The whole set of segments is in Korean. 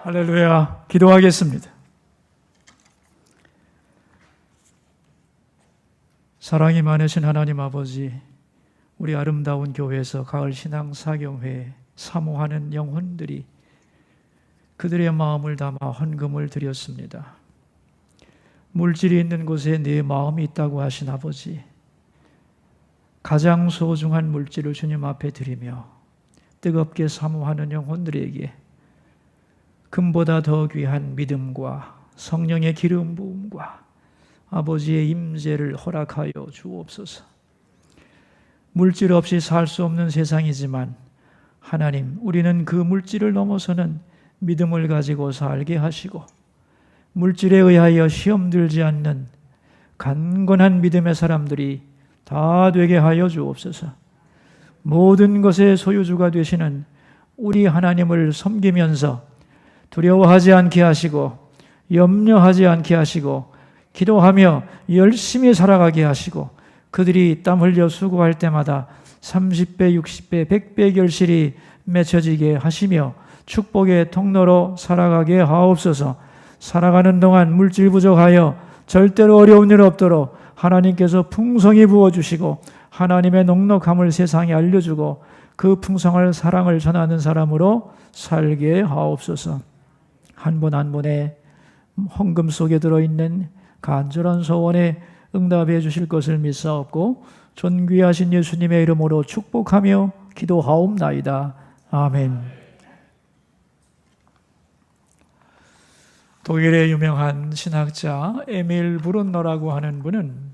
할렐루야. 기도하겠습니다. 사랑이 많으신 하나님 아버지, 우리 아름다운 교회에서 가을 신앙 사경회에 사모하는 영혼들이 그들의 마음을 담아 헌금을 드렸습니다. 물질이 있는 곳에 내 마음이 있다고 하신 아버지, 가장 소중한 물질을 주님 앞에 드리며 뜨겁게 사모하는 영혼들에게 금보다 더 귀한 믿음과 성령의 기름 부음과 아버지의 임재를 허락하여 주옵소서. 물질 없이 살 수 없는 세상이지만 하나님, 우리는 그 물질을 넘어서는 믿음을 가지고 살게 하시고 물질에 의하여 시험 들지 않는 강건한 믿음의 사람들이 다 되게 하여 주옵소서. 모든 것의 소유주가 되시는 우리 하나님을 섬기면서 두려워하지 않게 하시고 염려하지 않게 하시고 기도하며 열심히 살아가게 하시고 그들이 땀 흘려 수고할 때마다 30배, 60배, 100배 결실이 맺혀지게 하시며 축복의 통로로 살아가게 하옵소서. 살아가는 동안 물질 부족하여 절대로 어려운 일 없도록 하나님께서 풍성히 부어주시고 하나님의 넉넉함을 세상에 알려주고 그 풍성한 사랑을 전하는 사람으로 살게 하옵소서. 한 분 한 분의 헌금 속에 들어있는 간절한 소원에 응답해 주실 것을 믿사옵고 존귀하신 예수님의 이름으로 축복하며 기도하옵나이다. 아멘. 독일의 유명한 신학자 에밀 브룬너라고 하는 분은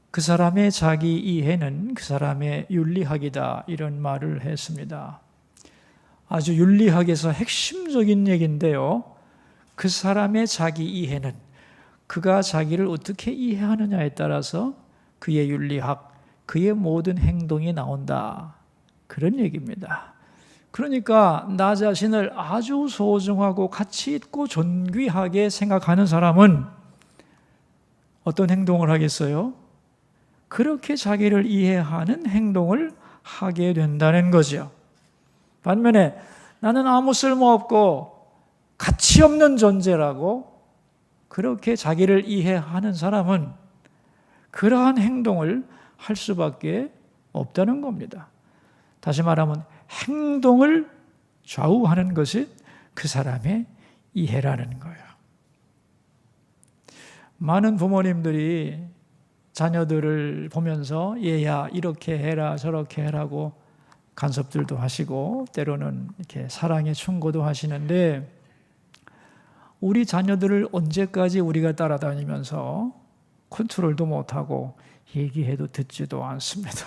그 사람의 자기 이해는 그 사람의 윤리학이다, 이런 말을 했습니다. 아주 윤리학에서 핵심적인 얘기인데요. 그 사람의 자기 이해는 그가 자기를 어떻게 이해하느냐에 따라서 그의 윤리학, 그의 모든 행동이 나온다, 그런 얘기입니다. 그러니까 나 자신을 아주 소중하고 가치 있고 존귀하게 생각하는 사람은 어떤 행동을 하겠어요? 그렇게 자기를 이해하는 행동을 하게 된다는 거죠. 반면에 나는 아무 쓸모없고 가치 없는 존재라고 그렇게 자기를 이해하는 사람은 그러한 행동을 할 수밖에 없다는 겁니다. 다시 말하면 행동을 좌우하는 것이 그 사람의 이해라는 거예요. 많은 부모님들이 자녀들을 보면서 얘야 이렇게 해라 저렇게 해라고 간섭들도 하시고 때로는 이렇게 사랑의 충고도 하시는데 우리 자녀들을 언제까지 우리가 따라다니면서 컨트롤도 못하고 얘기해도 듣지도 않습니다.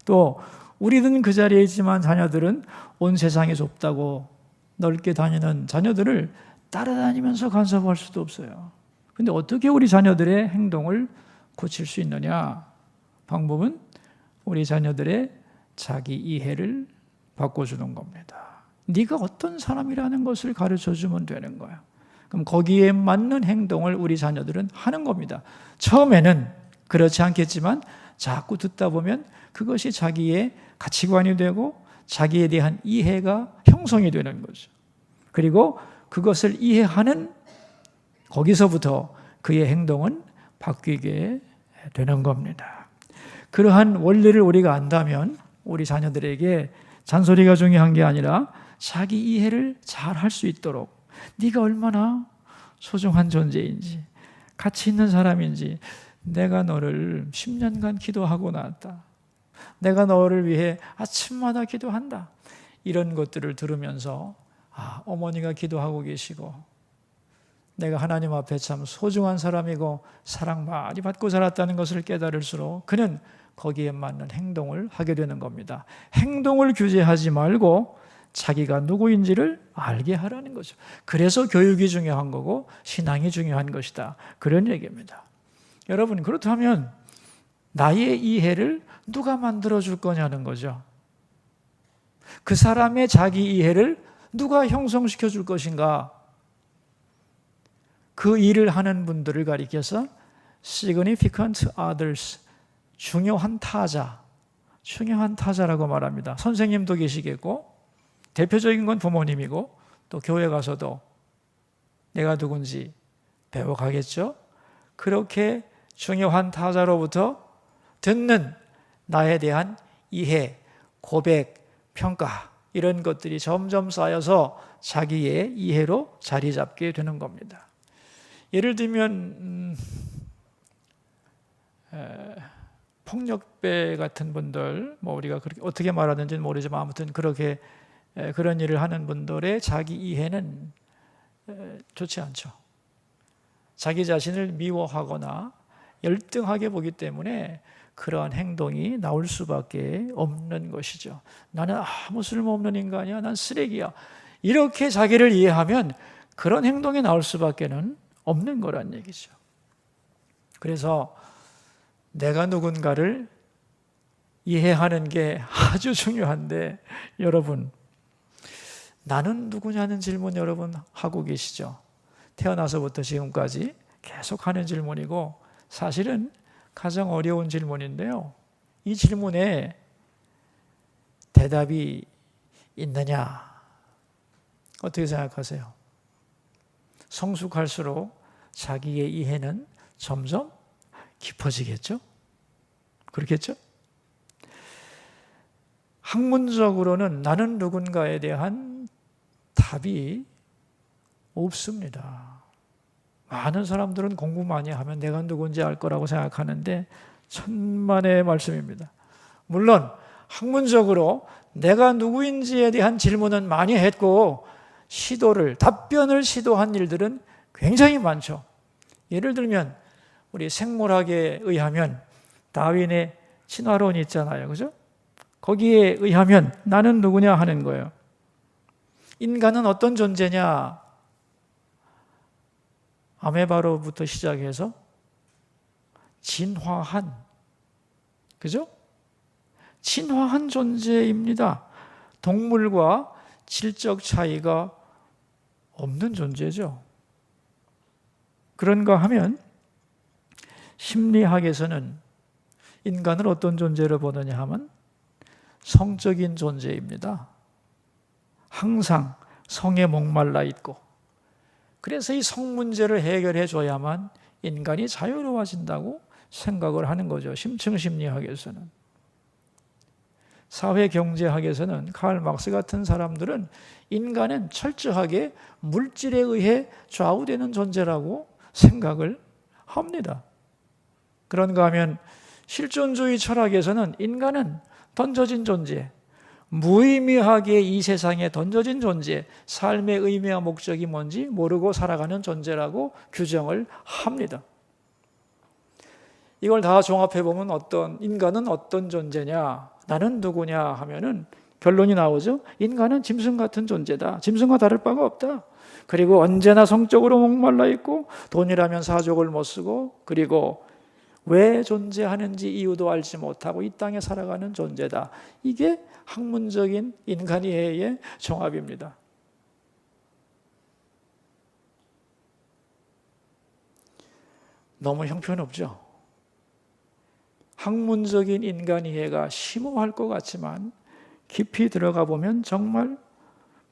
또 우리는 그 자리에 있지만 자녀들은 온 세상이 좁다고 넓게 다니는 자녀들을 따라다니면서 간섭할 수도 없어요. 그런데 어떻게 우리 자녀들의 행동을 고칠 수 있느냐? 방법은 우리 자녀들의 자기 이해를 바꿔주는 겁니다. 네가 어떤 사람이라는 것을 가르쳐주면 되는 거야. 그럼 거기에 맞는 행동을 우리 자녀들은 하는 겁니다. 처음에는 그렇지 않겠지만 자꾸 듣다 보면 그것이 자기의 가치관이 되고 자기에 대한 이해가 형성이 되는 거죠. 그리고 그것을 이해하는 거기서부터 그의 행동은 바뀌게 되는 겁니다. 그러한 원리를 우리가 안다면 우리 자녀들에게 잔소리가 중요한 게 아니라 자기 이해를 잘 할 수 있도록 네가 얼마나 소중한 존재인지 가치 있는 사람인지 내가 너를 10년간 기도하고 나왔다. 내가 너를 위해 아침마다 기도한다. 이런 것들을 들으면서 어머니가 기도하고 계시고 내가 하나님 앞에 참 소중한 사람이고 사랑 많이 받고 자랐다는 것을 깨달을수록 그는 거기에 맞는 행동을 하게 되는 겁니다. 행동을 규제하지 말고 자기가 누구인지를 알게 하라는 거죠. 그래서 교육이 중요한 거고 신앙이 중요한 것이다, 그런 얘기입니다. 여러분, 그렇다면 나의 이해를 누가 만들어줄 거냐는 거죠. 그 사람의 자기 이해를 누가 형성시켜 줄 것인가? 그 일을 하는 분들을 가리켜서 significant others, 중요한 타자라고 말합니다. 선생님도 계시겠고 대표적인 건 부모님이고 또 교회 가서도 내가 누군지 배워가겠죠. 그렇게 중요한 타자로부터 듣는 나에 대한 이해, 고백, 평가 이런 것들이 점점 쌓여서 자기의 이해로 자리 잡게 되는 겁니다. 예를 들면 폭력배 같은 분들, 뭐 우리가 그렇게 어떻게 말하는지는 모르지만 아무튼 그렇게 그런 일을 하는 분들의 자기 이해는 좋지 않죠. 자기 자신을 미워하거나 열등하게 보기 때문에 그러한 행동이 나올 수밖에 없는 것이죠. 나는 아무 쓸모없는 인간이야. 난 쓰레기야. 이렇게 자기를 이해하면 그런 행동이 나올 수밖에 없는 거란 얘기죠. 그래서 내가 누군가를 이해하는 게 아주 중요한데 여러분, 나는 누구냐는 질문 여러분 하고 계시죠? 태어나서부터 지금까지 계속 하는 질문이고 사실은 가장 어려운 질문인데요. 이 질문에 대답이 있느냐? 어떻게 생각하세요? 성숙할수록 자기의 이해는 점점 깊어지겠죠? 그렇겠죠? 학문적으로는 나는 누군가에 대한 답이 없습니다. 많은 사람들은 공부 많이 하면 내가 누군지 알 거라고 생각하는데 천만의 말씀입니다. 물론 학문적으로 내가 누구인지에 대한 질문은 많이 했고 답변을 시도한 일들은 굉장히 많죠. 예를 들면 우리 생물학에 의하면 다윈의 진화론이 있잖아요. 그죠? 거기에 의하면 나는 누구냐 하는 거예요. 인간은 어떤 존재냐? 아메바로부터 시작해서 진화한, 그죠? 진화한 존재입니다. 동물과 질적 차이가 없는 존재죠. 그런가 하면 심리학에서는 인간을 어떤 존재로 보느냐 하면 성적인 존재입니다. 항상 성에 목말라 있고, 그래서 이 성 문제를 해결해 줘야만 인간이 자유로워진다고 생각을 하는 거죠. 심층심리학에서는. 사회경제학에서는 칼 막스 같은 사람들은 인간은 철저하게 물질에 의해 좌우되는 존재라고 생각을 합니다. 그런가 하면 실존주의 철학에서는 인간은 던져진 존재, 무의미하게 이 세상에 던져진 존재, 삶의 의미와 목적이 뭔지 모르고 살아가는 존재라고 규정을 합니다. 이걸 다 종합해보면 인간은 어떤 존재냐, 나는 누구냐 하면은 결론이 나오죠. 인간은 짐승 같은 존재다. 짐승과 다를 바가 없다. 그리고 언제나 성적으로 목말라 있고 돈이라면 사족을 못 쓰고 그리고 왜 존재하는지 이유도 알지 못하고 이 땅에 살아가는 존재다. 이게 학문적인 인간이해의 종합입니다. 너무 형편없죠? 학문적인 인간이해가 심오할 것 같지만 깊이 들어가 보면 정말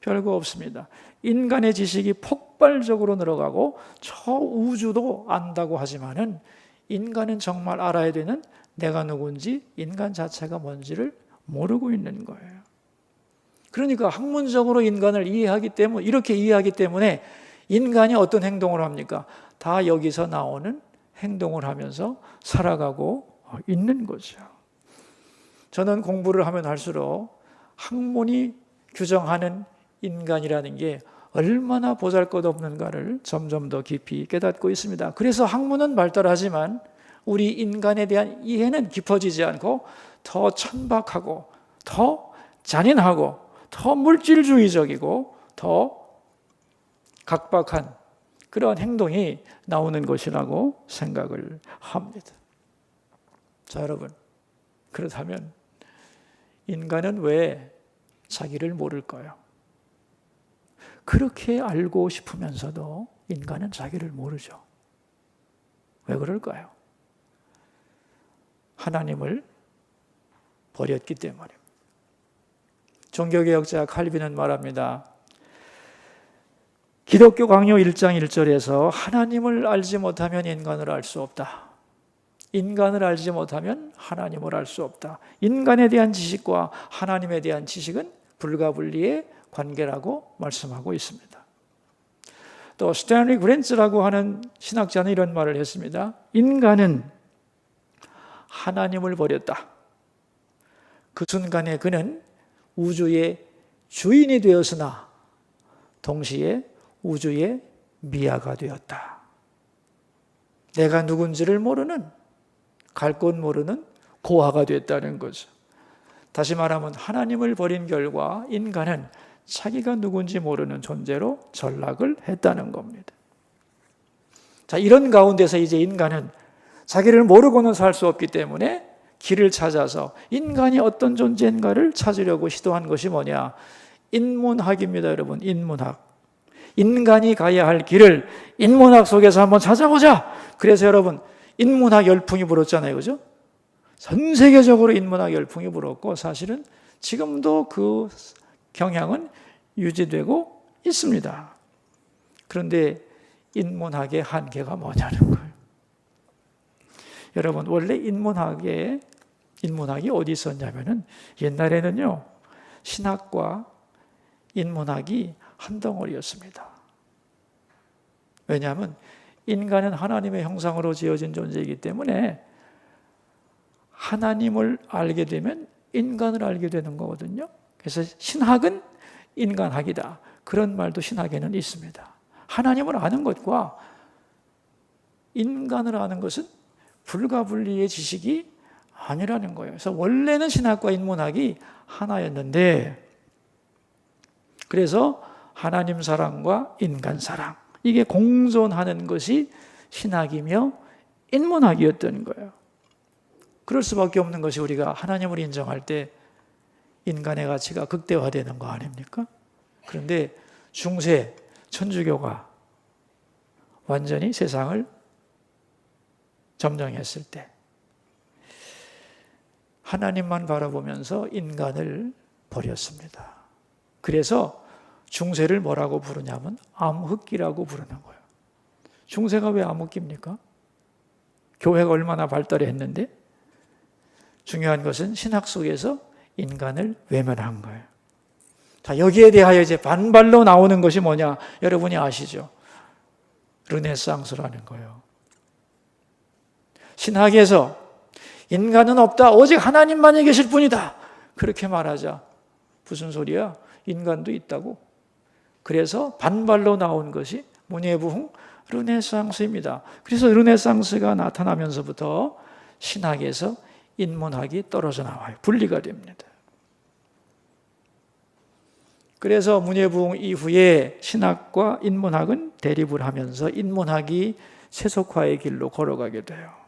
별거 없습니다. 인간의 지식이 폭발적으로 늘어가고 저 우주도 안다고 하지만은 인간은 정말 알아야 되는 내가 누군지 인간 자체가 뭔지를 모르고 있는 거예요. 그러니까 학문적으로 인간을 이렇게 이해하기 때문에 인간이 어떤 행동을 합니까? 다 여기서 나오는 행동을 하면서 살아가고 있는 거죠. 저는 공부를 하면 할수록 학문이 규정하는 인간이라는 게 얼마나 보잘것없는가를 점점 더 깊이 깨닫고 있습니다. 그래서 학문은 발달하지만 우리 인간에 대한 이해는 깊어지지 않고 더 천박하고 더 잔인하고 더 물질주의적이고 더 각박한 그런 행동이 나오는 것이라고 생각을 합니다. 자, 여러분, 그렇다면 인간은 왜 자기를 모를까요? 그렇게 알고 싶으면서도 인간은 자기를 모르죠. 왜 그럴까요? 하나님을 버렸기 때문입니다. 종교개혁자 칼빈은 말합니다. 기독교 강요 1장 1절에서 하나님을 알지 못하면 인간을 알 수 없다. 인간을 알지 못하면 하나님을 알 수 없다. 인간에 대한 지식과 하나님에 대한 지식은 불가분리의 관계라고 말씀하고 있습니다. 또 스탠리 그랜츠라고 하는 신학자는 이런 말을 했습니다. 인간은 하나님을 버렸다. 그 순간에 그는 우주의 주인이 되었으나 동시에 우주의 미아가 되었다. 내가 누군지를 모르는, 갈 곳 모르는 고아가 됐다는 거죠. 다시 말하면 하나님을 버린 결과 인간은 자기가 누군지 모르는 존재로 전락을 했다는 겁니다. 자, 이런 가운데서 이제 인간은 자기를 모르고는 살 수 없기 때문에 길을 찾아서 인간이 어떤 존재인가를 찾으려고 시도한 것이 뭐냐? 인문학입니다, 여러분. 인문학. 인간이 가야 할 길을 인문학 속에서 한번 찾아보자. 그래서 여러분, 인문학 열풍이 불었잖아요, 그죠? 전 세계적으로 인문학 열풍이 불었고 사실은 지금도 그 경향은 유지되고 있습니다. 그런데 인문학의 한계가 뭐냐는 거예요. 여러분, 원래 인문학이 어디 있었냐면은 옛날에는요, 신학과 인문학이 한 덩어리였습니다. 왜냐하면 인간은 하나님의 형상으로 지어진 존재이기 때문에 하나님을 알게 되면 인간을 알게 되는 거거든요. 그래서 신학은 인간학이다. 그런 말도 신학에는 있습니다. 하나님을 아는 것과 인간을 아는 것은 불가분리의 지식이 아니라는 거예요. 그래서 원래는 신학과 인문학이 하나였는데, 그래서 하나님 사랑과 인간 사랑, 이게 공존하는 것이 신학이며 인문학이었던 거예요. 그럴 수밖에 없는 것이 우리가 하나님을 인정할 때 인간의 가치가 극대화되는 거 아닙니까? 그런데 중세 천주교가 완전히 세상을 점령했을 때 하나님만 바라보면서 인간을 버렸습니다. 그래서 중세를 뭐라고 부르냐면 암흑기라고 부르는 거예요. 중세가 왜 암흑기입니까? 교회가 얼마나 발달했는데 중요한 것은 신학 속에서 인간을 외면한 거예요. 자, 여기에 대하여 이제 반발로 나오는 것이 뭐냐? 여러분이 아시죠? 르네상스라는 거예요. 신학에서 인간은 없다. 오직 하나님만이 계실 뿐이다. 그렇게 말하자. 무슨 소리야? 인간도 있다고. 그래서 반발로 나온 것이 문예부흥 르네상스입니다. 그래서 르네상스가 나타나면서부터 신학에서 인문학이 떨어져 나와요. 분리가 됩니다. 그래서 문예부흥 이후에 신학과 인문학은 대립을 하면서 인문학이 세속화의 길로 걸어가게 돼요.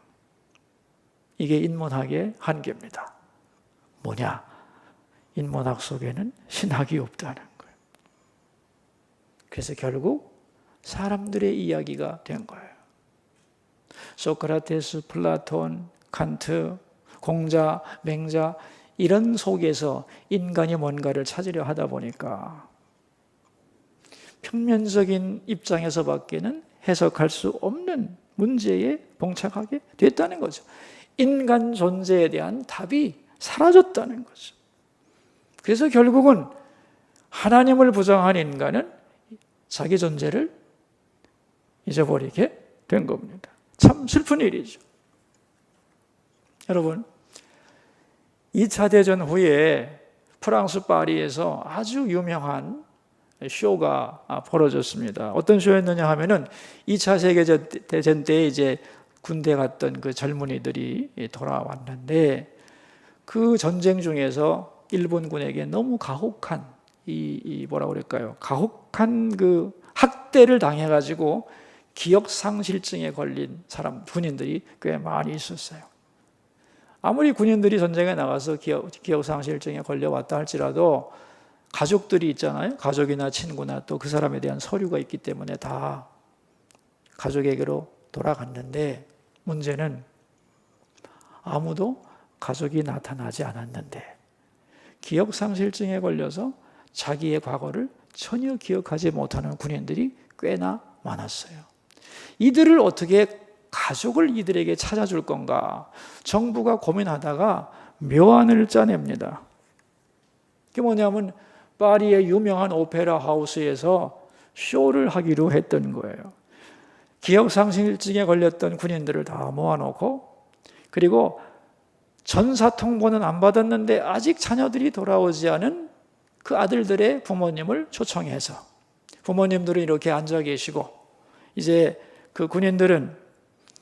이게 인문학의 한계입니다. 뭐냐? 인문학 속에는 신학이 없다는 거예요. 그래서 결국 사람들의 이야기가 된 거예요. 소크라테스, 플라톤, 칸트, 공자, 맹자, 이런 속에서 인간이 뭔가를 찾으려 하다 보니까 평면적인 입장에서밖에는 해석할 수 없는 문제에 봉착하게 됐다는 거죠. 인간 존재에 대한 답이 사라졌다는 거죠. 그래서 결국은 하나님을 부정한 인간은 자기 존재를 잊어버리게 된 겁니다. 참 슬픈 일이죠. 여러분, 2차 대전 후에 프랑스 파리에서 아주 유명한 쇼가 벌어졌습니다. 어떤 쇼였느냐 하면은 2차 세계대전 때 이제 군대 갔던 그 젊은이들이 돌아왔는데 그 전쟁 중에서 일본군에게 너무 가혹한 뭐라고 그럴까요? 가혹한 그 학대를 당해가지고 기억상실증에 걸린 군인들이 꽤 많이 있었어요. 아무리 군인들이 전쟁에 나가서 기억상실증에 걸려왔다 할지라도 가족들이 있잖아요. 가족이나 친구나 또 그 사람에 대한 서류가 있기 때문에 다 가족에게로 돌아갔는데 문제는 아무도 가족이 나타나지 않았는데 기억상실증에 걸려서 자기의 과거를 전혀 기억하지 못하는 군인들이 꽤나 많았어요. 이들을 어떻게 가족을 이들에게 찾아줄 건가? 정부가 고민하다가 묘안을 짜냅니다. 그게 뭐냐면 파리의 유명한 오페라 하우스에서 쇼를 하기로 했던 거예요. 기억상실증에 걸렸던 군인들을 다 모아놓고, 그리고 전사통보는 안 받았는데 아직 자녀들이 돌아오지 않은 그 아들들의 부모님을 초청해서 부모님들은 이렇게 앉아 계시고, 이제 그 군인들은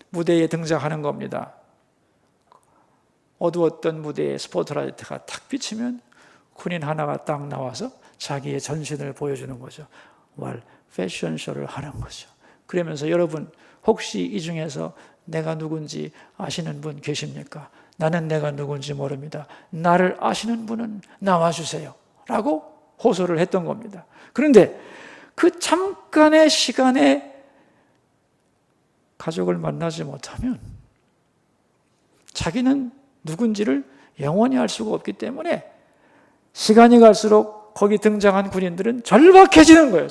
무대에 등장하는 겁니다. 어두웠던 무대에 스포트라이트가 탁 비치면 군인 하나가 딱 나와서 자기의 전신을 보여주는 거죠. 패션쇼를 하는 거죠. 그러면서 여러분, 혹시 이 중에서 내가 누군지 아시는 분 계십니까? 나는 내가 누군지 모릅니다. 나를 아시는 분은 나와주세요. 라고 호소를 했던 겁니다. 그런데 그 잠깐의 시간에 가족을 만나지 못하면 자기는 누군지를 영원히 알 수가 없기 때문에 시간이 갈수록 거기 등장한 군인들은 절박해지는 거예요.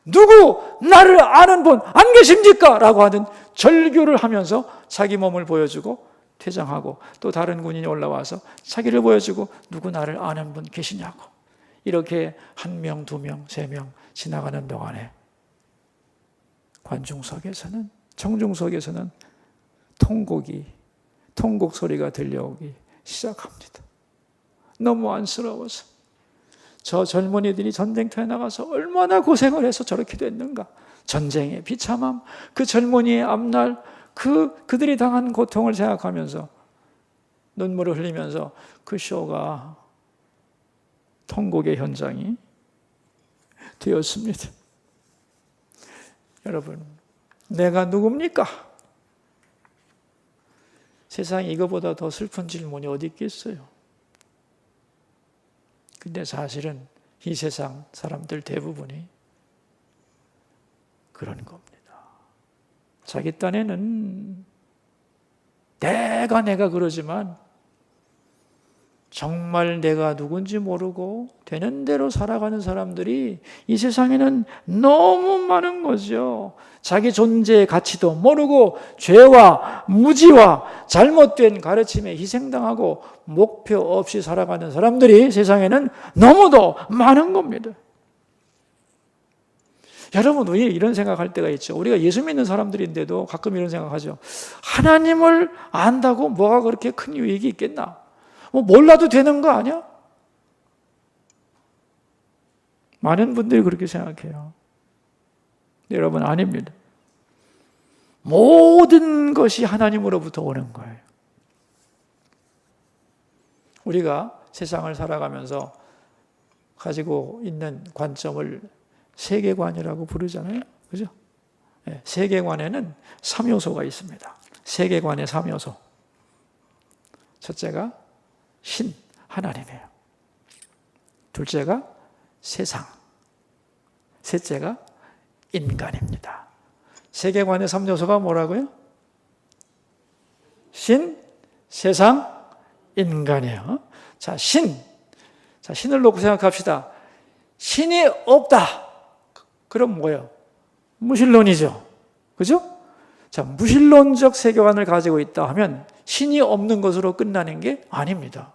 누구 나를 아는 분 안 계십니까? 라고 하는 절규를 하면서 자기 몸을 보여주고 퇴장하고, 또 다른 군인이 올라와서 자기를 보여주고 누구 나를 아는 분 계시냐고. 이렇게 1명, 2명, 3명 지나가는 동안에 관중석에서는, 청중석에서는 통곡 소리가 들려오기 시작합니다. 너무 안쓰러워서 저 젊은이들이 전쟁터에 나가서 얼마나 고생을 해서 저렇게 됐는가. 전쟁의 비참함, 그 젊은이의 앞날, 그들이 당한 고통을 생각하면서 눈물을 흘리면서 그 쇼가 통곡의 현장이 되었습니다. 여러분, 내가 누굽니까? 세상에 이거보다 더 슬픈 질문이 어디 있겠어요? 근데 사실은 이 세상 사람들 대부분이 그런 겁니다. 자기 딴에는 내가 그러지만 정말 내가 누군지 모르고 되는 대로 살아가는 사람들이 이 세상에는 너무 많은 거죠. 자기 존재의 가치도 모르고 죄와 무지와 잘못된 가르침에 희생당하고 목표 없이 살아가는 사람들이 세상에는 너무도 많은 겁니다. 여러분, 우리 이런 생각할 때가 있죠. 우리가 예수 믿는 사람들인데도 가끔 이런 생각하죠. 하나님을 안다고 뭐가 그렇게 큰 유익이 있겠나? 몰라도 되는 거 아니야? 많은 분들이 그렇게 생각해요. 여러분, 아닙니다. 모든 것이 하나님으로부터 오는 거예요. 우리가 세상을 살아가면서 가지고 있는 관점을 세계관이라고 부르잖아요. 그죠? 네, 세계관에는 3요소가 있습니다. 세계관의 3요소. 첫째가 신, 하나님이에요. 둘째가 세상. 셋째가 인간입니다. 세계관의 3요소가 뭐라고요? 신, 세상, 인간이에요. 자, 신을 놓고 생각합시다. 신이 없다. 그럼 뭐예요? 무신론이죠. 그죠? 자, 무신론적 세계관을 가지고 있다 하면 신이 없는 것으로 끝나는 게 아닙니다.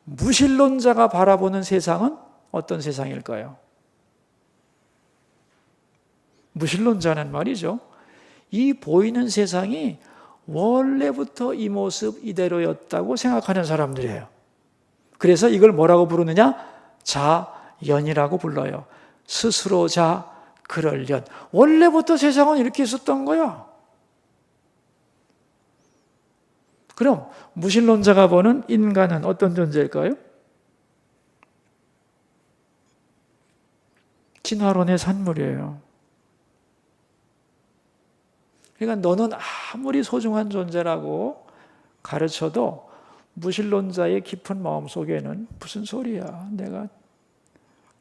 무신론자가 바라보는 세상은 어떤 세상일까요? 무신론자는 말이죠, 이 보이는 세상이 원래부터 이 모습 이대로였다고 생각하는 사람들이에요. 그래서 이걸 뭐라고 부르느냐? 자연이라고 불러요. 스스로 자, 그럴 연. 원래부터 세상은 이렇게 있었던 거야. 그럼 무신론자가 보는 인간은 어떤 존재일까요? 진화론의 산물이에요. 그러니까 너는 아무리 소중한 존재라고 가르쳐도 무신론자의 깊은 마음 속에는 무슨 소리야. 내가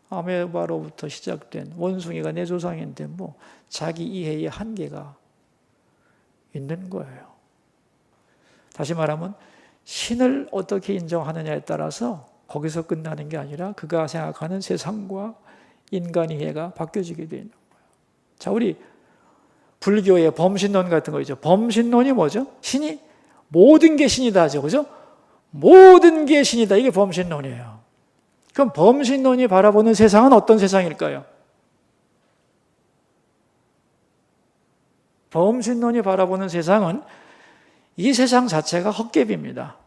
아메바로부터 시작된 원숭이가 내 조상인데 뭐 자기 이해의 한계가 있는 거예요. 다시 말하면 신을 어떻게 인정하느냐에 따라서 거기서 끝나는 게 아니라 그가 생각하는 세상과 인간 이해가 바뀌어지게 되는 거예요. 자, 우리 불교의 범신론 같은 거 있죠. 범신론이 뭐죠? 신이 모든 게 신이다 하죠. 그죠? 모든 게 신이다. 이게 범신론이에요. 그럼 범신론이 바라보는 세상은 어떤 세상일까요? 범신론이 바라보는 세상은 이 세상 자체가 헛개비입니다.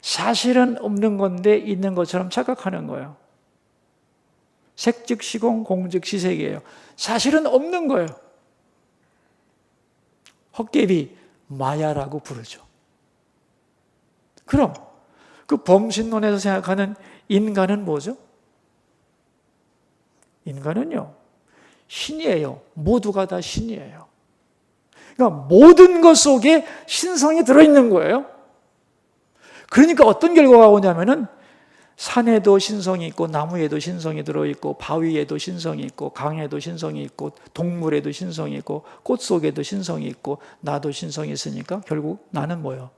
사실은 없는 건데 있는 것처럼 착각하는 거예요. 색즉시공 공즉시색이에요. 사실은 없는 거예요. 헛개비, 마야라고 부르죠. 그럼 그 범신론에서 생각하는 인간은 뭐죠? 인간은요, 신이에요. 모두가 다 신이에요. 그러니까 모든 것 속에 신성이 들어있는 거예요. 그러니까 어떤 결과가 오냐면은 산에도 신성이 있고 나무에도 신성이 들어있고 바위에도 신성이 있고 강에도 신성이 있고 동물에도 신성이 있고 꽃 속에도 신성이 있고 나도 신성이 있으니까 결국 나는 뭐예요?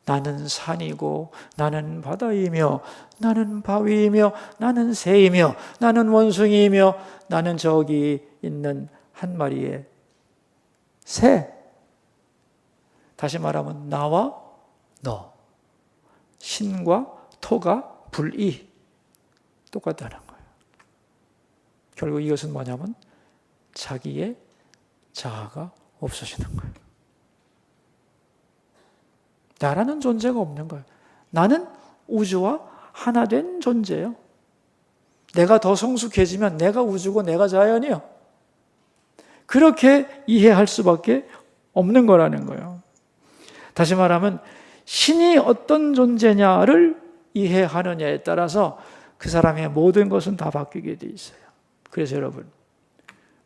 나는 산이고 나는 바다이며 나는 바위이며 나는 새이며 나는 원숭이이며 나는 저기 있는 한 마리의 새. 다시 말하면 나와 너, 신과 토가 불이 똑같다는 거예요. 결국 이것은 뭐냐면 자기의 자아가 없어지는 거예요. 나라는 존재가 없는 거예요. 나는 우주와 하나 된 존재예요. 내가 더 성숙해지면 내가 우주고 내가 자연이요. 그렇게 이해할 수밖에 없는 거라는 거예요. 다시 말하면 신이 어떤 존재냐를 이해하느냐에 따라서 그 사람의 모든 것은 다 바뀌게 돼 있어요. 그래서 여러분,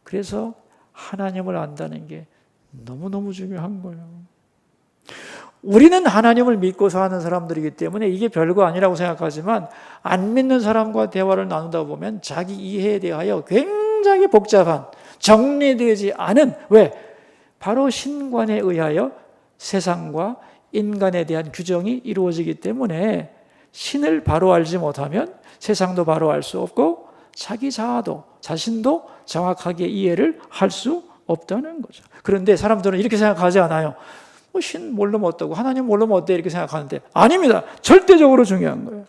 그래서 하나님을 안다는 게 너무너무 중요한 거예요. 우리는 하나님을 믿고 사는 사람들이기 때문에 이게 별거 아니라고 생각하지만 안 믿는 사람과 대화를 나누다 보면 자기 이해에 대하여 굉장히 복잡한, 정리되지 않은, 왜? 바로 신관에 의하여 세상과 인간에 대한 규정이 이루어지기 때문에 신을 바로 알지 못하면 세상도 바로 알 수 없고 자기 자아도, 자신도 정확하게 이해를 할 수 없다는 거죠. 그런데 사람들은 이렇게 생각하지 않아요. 신 모르면 어떠고 하나님 모르면 어때 이렇게 생각하는데 아닙니다. 절대적으로 중요한 거예요.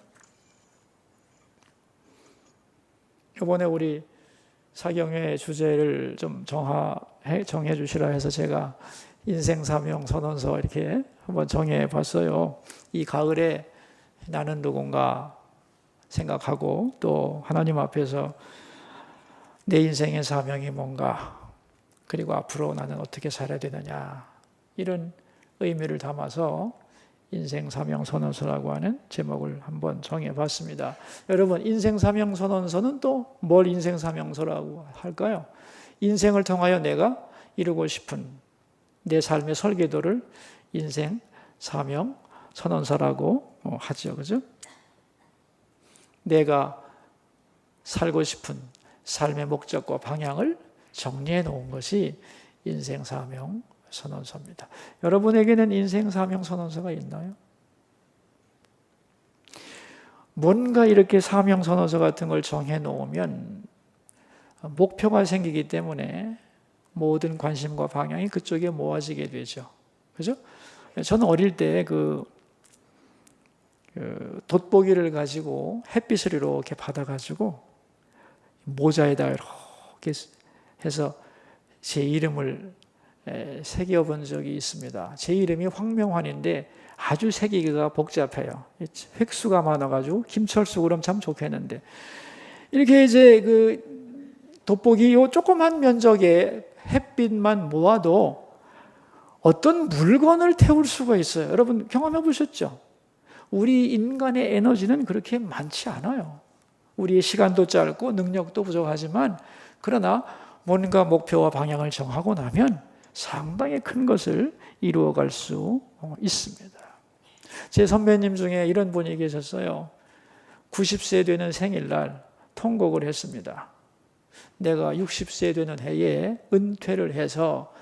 이번에 우리 사경회 주제를 좀 정해 주시라 해서 제가 인생사명 선언서 이렇게 한번 정해 봤어요. 이 가을에 나는 누군가 생각하고 또 하나님 앞에서 내 인생의 사명이 뭔가, 그리고 앞으로 나는 어떻게 살아야 되느냐, 이런 의미를 담아서 인생사명선언서라고 하는 제목을 한번 정해봤습니다. 여러분, 인생사명선언서는 또 뭘 인생사명서라고 할까요? 인생을 통하여 내가 이루고 싶은 내 삶의 설계도를 인생사명선언서라고 하죠. 그죠? 내가 살고 싶은 삶의 목적과 방향을 정리해 놓은 것이 인생사명선언서입니다. 여러분에게는 인생사명선언서가 있나요? 뭔가 이렇게 사명선언서 같은 걸 정해 놓으면 목표가 생기기 때문에 모든 관심과 방향이 그쪽에 모아지게 되죠. 그죠? 저는 어릴 때 그 돋보기를 가지고 햇빛을 이렇게 받아가지고 모자에다 이렇게 해서 제 이름을 새겨본 적이 있습니다. 제 이름이 황명환인데 아주 새기기가 복잡해요. 획수가 많아가지고 김철수 그럼 참 좋겠는데, 이렇게 이제 그 돋보기 요 조그만 면적의 햇빛만 모아도 어떤 물건을 태울 수가 있어요. 여러분 경험해 보셨죠? 우리 인간의 에너지는 그렇게 많지 않아요. 우리의 시간도 짧고 능력도 부족하지만, 그러나 뭔가 목표와 방향을 정하고 나면 상당히 큰 것을 이루어갈 수 있습니다. 제 선배님 중에 이런 분이 계셨어요. 90세 되는 생일날 통곡을 했습니다. 내가 60세 되는 해에 은퇴를 해서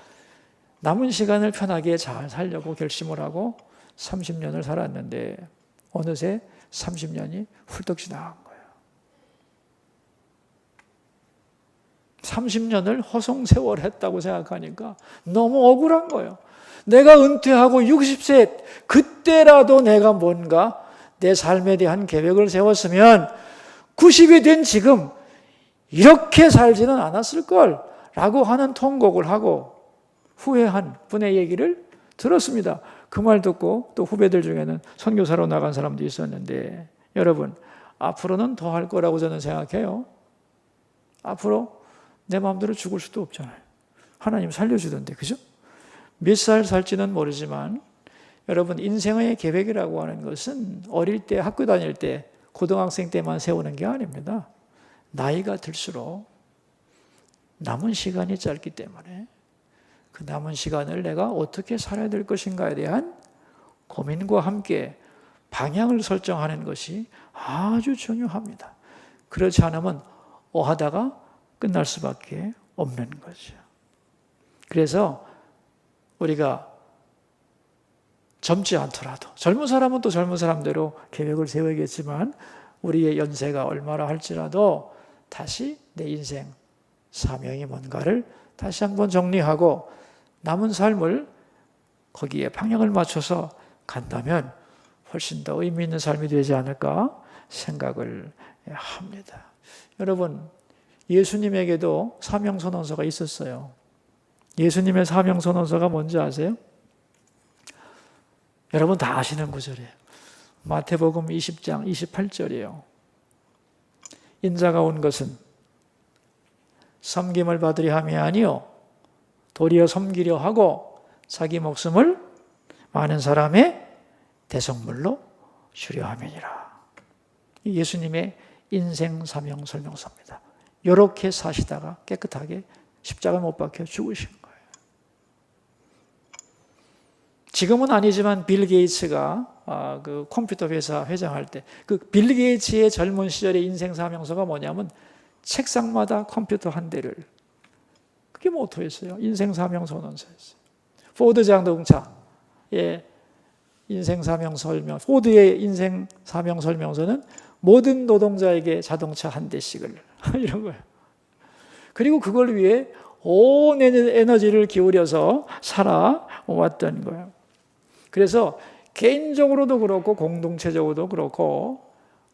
남은 시간을 편하게 잘 살려고 결심을 하고 30년을 살았는데 어느새 30년이 훌떡 지나간 거예요. 30년을 허송세월했다고 생각하니까 너무 억울한 거예요. 내가 은퇴하고 60세 그때라도 내가 뭔가 내 삶에 대한 계획을 세웠으면 90이 된 지금 이렇게 살지는 않았을 걸 라고 하는 통곡을 하고 후회한 분의 얘기를 들었습니다. 그 말 듣고 또 후배들 중에는 선교사로 나간 사람도 있었는데, 여러분, 앞으로는 더 할 거라고 저는 생각해요. 앞으로 내 마음대로 죽을 수도 없잖아요. 하나님 살려주던데, 그죠? 몇 살 살지는 모르지만 여러분, 인생의 계획이라고 하는 것은 어릴 때, 학교 다닐 때, 고등학생 때만 세우는 게 아닙니다. 나이가 들수록 남은 시간이 짧기 때문에 그 남은 시간을 내가 어떻게 살아야 될 것인가에 대한 고민과 함께 방향을 설정하는 것이 아주 중요합니다. 그렇지 않으면 하다가 끝날 수밖에 없는 거죠. 그래서 우리가 젊지 않더라도, 젊은 사람은 또 젊은 사람대로 계획을 세워야겠지만 우리의 연세가 얼마나 할지라도 다시 내 인생 사명이 뭔가를 다시 한번 정리하고 남은 삶을 거기에 방향을 맞춰서 간다면 훨씬 더 의미 있는 삶이 되지 않을까 생각을 합니다. 여러분, 예수님에게도 사명선언서가 있었어요. 예수님의 사명선언서가 뭔지 아세요? 여러분 다 아시는 구절이에요. 마태복음 20장 28절이에요. 인자가 온 것은 섬김을 받으려 함이 아니요 도리어 섬기려 하고 자기 목숨을 많은 사람의 대속물로 주려 함이니라. 예수님의 인생 사명 설명서입니다. 이렇게 사시다가 깨끗하게 십자가 못 박혀 죽으신 거예요. 지금은 아니지만 빌 게이츠가 그 컴퓨터 회사 회장할 때 그 빌 게이츠의 젊은 시절의 인생 사명서가 뭐냐면 책상마다 컴퓨터 한 대를, 그게 모토였어요. 인생 사명 선언서였어요. 포드 자동차의 인생 사명 설명, 포드의 인생 사명 설명서는 모든 노동자에게 자동차 한 대씩을 이런 거예요. 그리고 그걸 위해 온 에너지를 기울여서 살아왔던 거예요. 그래서 개인적으로도 그렇고 공동체적으로도 그렇고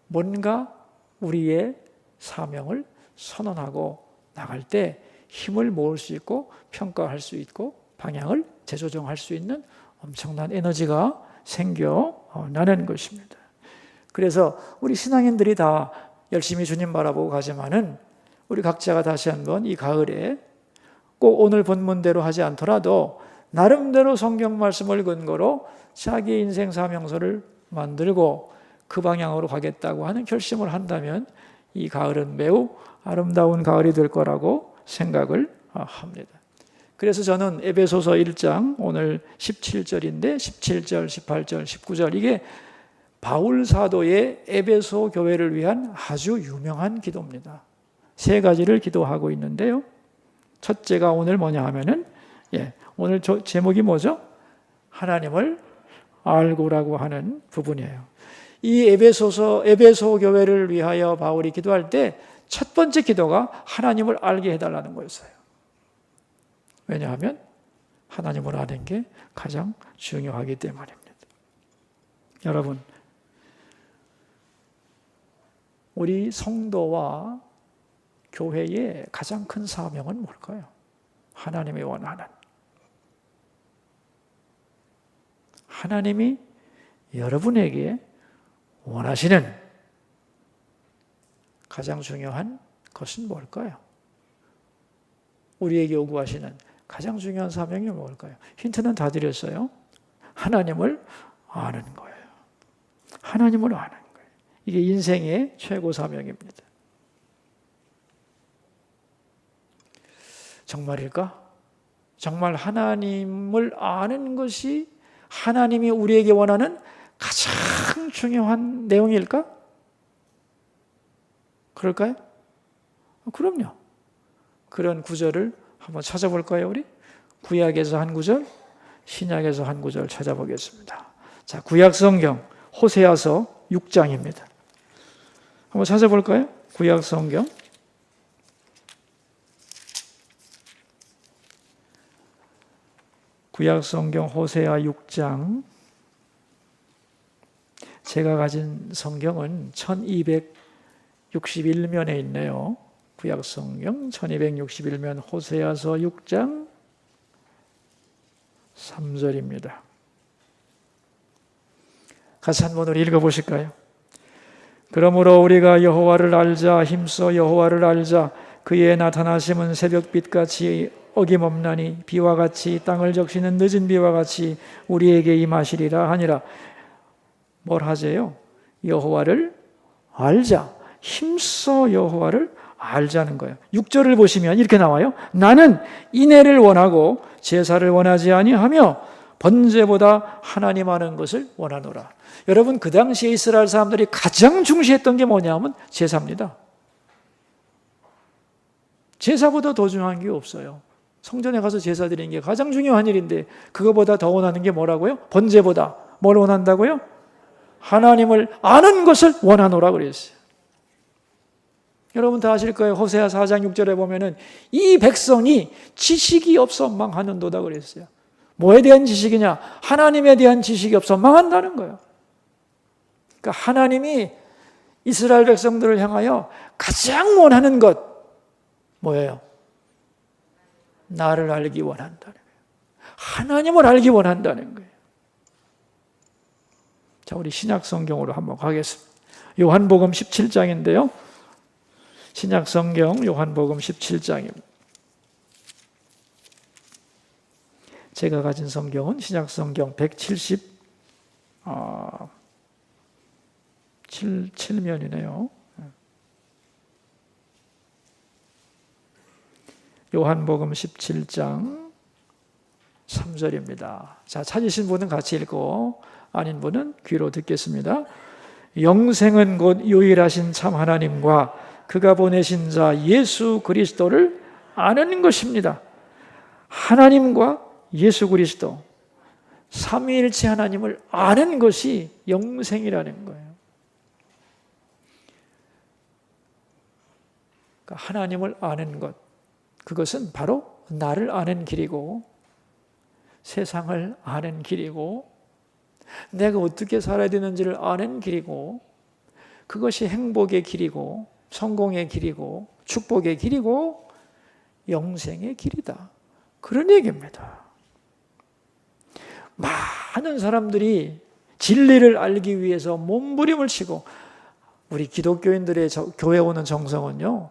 뭔가 우리의 사명을 선언하고 나갈 때 힘을 모을 수 있고 평가할 수 있고 방향을 재조정할 수 있는 엄청난 에너지가 생겨나는 것입니다. 그래서 우리 신앙인들이 다 열심히 주님 바라보고 가지만은 우리 각자가 다시 한번 이 가을에 꼭 오늘 본문대로 하지 않더라도 나름대로 성경 말씀을 근거로 자기 인생 사명서를 만들고 그 방향으로 가겠다고 하는 결심을 한다면 이 가을은 매우 아름다운 가을이 될 거라고 생각을 합니다. 그래서 저는 에베소서 1장 오늘 17절인데 17절, 18절, 19절 이게 바울 사도의 에베소 교회를 위한 아주 유명한 기도입니다. 세 가지를 기도하고 있는데요. 첫째가 오늘 뭐냐 하면은 오늘 제목이 뭐죠? 하나님을 알고라고 하는 부분이에요. 이 에베소 교회를 위하여 바울이 기도할 때 첫 번째 기도가 하나님을 알게 해달라는 거였어요. 왜냐하면 하나님을 아는 게 가장 중요하기 때문입니다. 여러분, 우리 성도와 교회의 가장 큰 사명은 뭘까요? 하나님이 원하는, 하나님이 여러분에게 원하시는 가장 중요한 것은 뭘까요? 우리에게 요구하시는 가장 중요한 사명이 뭘까요? 힌트는 다 드렸어요. 하나님을 아는 거예요. 하나님을 아는 거예요. 이게 인생의 최고 사명입니다. 정말일까? 정말 하나님을 아는 것이 하나님이 우리에게 원하는 가장 중요한 내용일까? 그럴까요? 그럼요. 그런 구절을 한번 찾아볼까요, 우리? 구약에서 한 구절, 신약에서 한 구절 찾아보겠습니다. 자, 구약성경 호세아서 6장입니다. 한번 찾아볼까요? 구약성경 호세아 6장. 제가 가진 성경은 1261면에 있네요. 구약성경 1261면 호세아서 6장 3절입니다. 같이 한번 우리 읽어보실까요? 그러므로 우리가 여호와를 알자. 힘써 여호와를 알자. 그의 나타나심은 새벽빛같이 어김없나니 비와 같이 땅을 적시는 늦은 비와 같이 우리에게 임하시리라 하니라. 뭘 하세요? 여호와를 알자. 힘써 여호와를 알자는 거예요. 6절을 보시면 이렇게 나와요. 나는 인애를 원하고 제사를 원하지 아니하며 번제보다 하나님 아는 것을 원하노라. 여러분, 그 당시에 이스라엘 사람들이 가장 중시했던 게 뭐냐면 제사입니다. 제사보다 더 중요한 게 없어요. 성전에 가서 제사 드리는 게 가장 중요한 일인데 그거보다 더 원하는 게 뭐라고요? 번제보다 뭘 원한다고요? 하나님을 아는 것을 원하노라 그랬어요. 여러분 다 아실 거예요. 호세아 4장 6절에 보면은 이 백성이 지식이 없어 망하는도다 그랬어요. 뭐에 대한 지식이냐? 하나님에 대한 지식이 없어 망한다는 거예요. 그러니까 하나님이 이스라엘 백성들을 향하여 가장 원하는 것 뭐예요? 나를 알기 원한다는 거예요. 하나님을 알기 원한다는 거예요. 자, 우리 신약 성경으로 한번 가겠습니다. 요한복음 17장인데요. 신약 성경 요한복음 17장입니다. 제가 가진 성경은 신약 성경 177면이네요. 요한복음 17장 3절입니다. 자, 찾으신 분은 같이 읽고 아닌 분은 귀로 듣겠습니다. 영생은 곧 유일하신 참 하나님과 그가 보내신 자 예수 그리스도를 아는 것입니다. 하나님과 예수 그리스도 삼위일체 하나님을 아는 것이 영생이라는 거예요. 그러니까 하나님을 아는 것, 그것은 바로 나를 아는 길이고 세상을 아는 길이고 내가 어떻게 살아야 되는지를 아는 길이고 그것이 행복의 길이고 성공의 길이고 축복의 길이고 영생의 길이다. 그런 얘기입니다. 많은 사람들이 진리를 알기 위해서 몸부림을 치고 우리 기독교인들의 교회 오는 정성은요.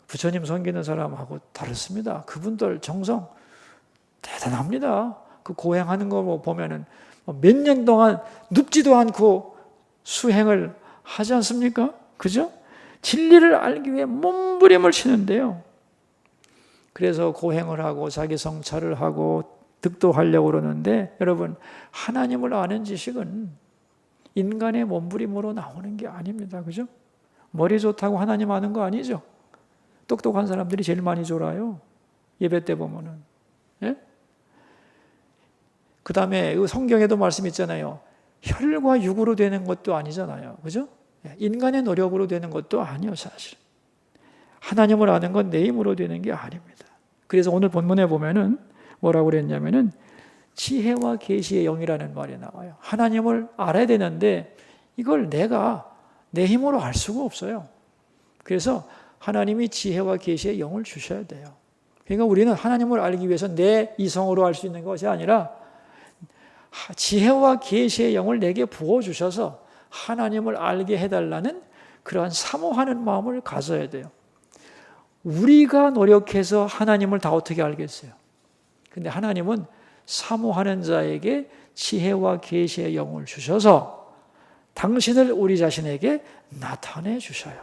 부처님 섬기는 사람하고 다릅니다. 그분들 정성 대단합니다. 그 고행하는 거 보면은 몇 년 동안 눕지도 않고 수행을 하지 않습니까? 그죠? 진리를 알기 위해 몸부림을 치는데요. 그래서 고행을 하고 자기 성찰을 하고 득도하려고 그러는데 여러분, 하나님을 아는 지식은 인간의 몸부림으로 나오는 게 아닙니다. 그죠? 머리 좋다고 하나님 아는 거 아니죠? 똑똑한 사람들이 제일 많이 졸아요. 예배 때 보면은. 예? 그 다음에 성경에도 말씀 있잖아요. 혈과 육으로 되는 것도 아니잖아요. 그죠? 인간의 노력으로 되는 것도 아니요, 사실. 하나님을 아는 건 내 힘으로 되는 게 아닙니다. 그래서 오늘 본문에 보면은 뭐라고 그랬냐면은 지혜와 계시의 영이라는 말이 나와요. 하나님을 알아야 되는데 이걸 내가 내 힘으로 알 수가 없어요. 그래서 하나님이 지혜와 계시의 영을 주셔야 돼요. 그러니까 우리는 하나님을 알기 위해서 내 이성으로 알 수 있는 것이 아니라 지혜와 계시의 영을 내게 부어주셔서 하나님을 알게 해달라는 그러한 사모하는 마음을 가져야 돼요. 우리가 노력해서 하나님을 다 어떻게 알겠어요? 근데 하나님은 사모하는 자에게 지혜와 계시의 영을 주셔서 당신을 우리 자신에게 나타내 주셔요.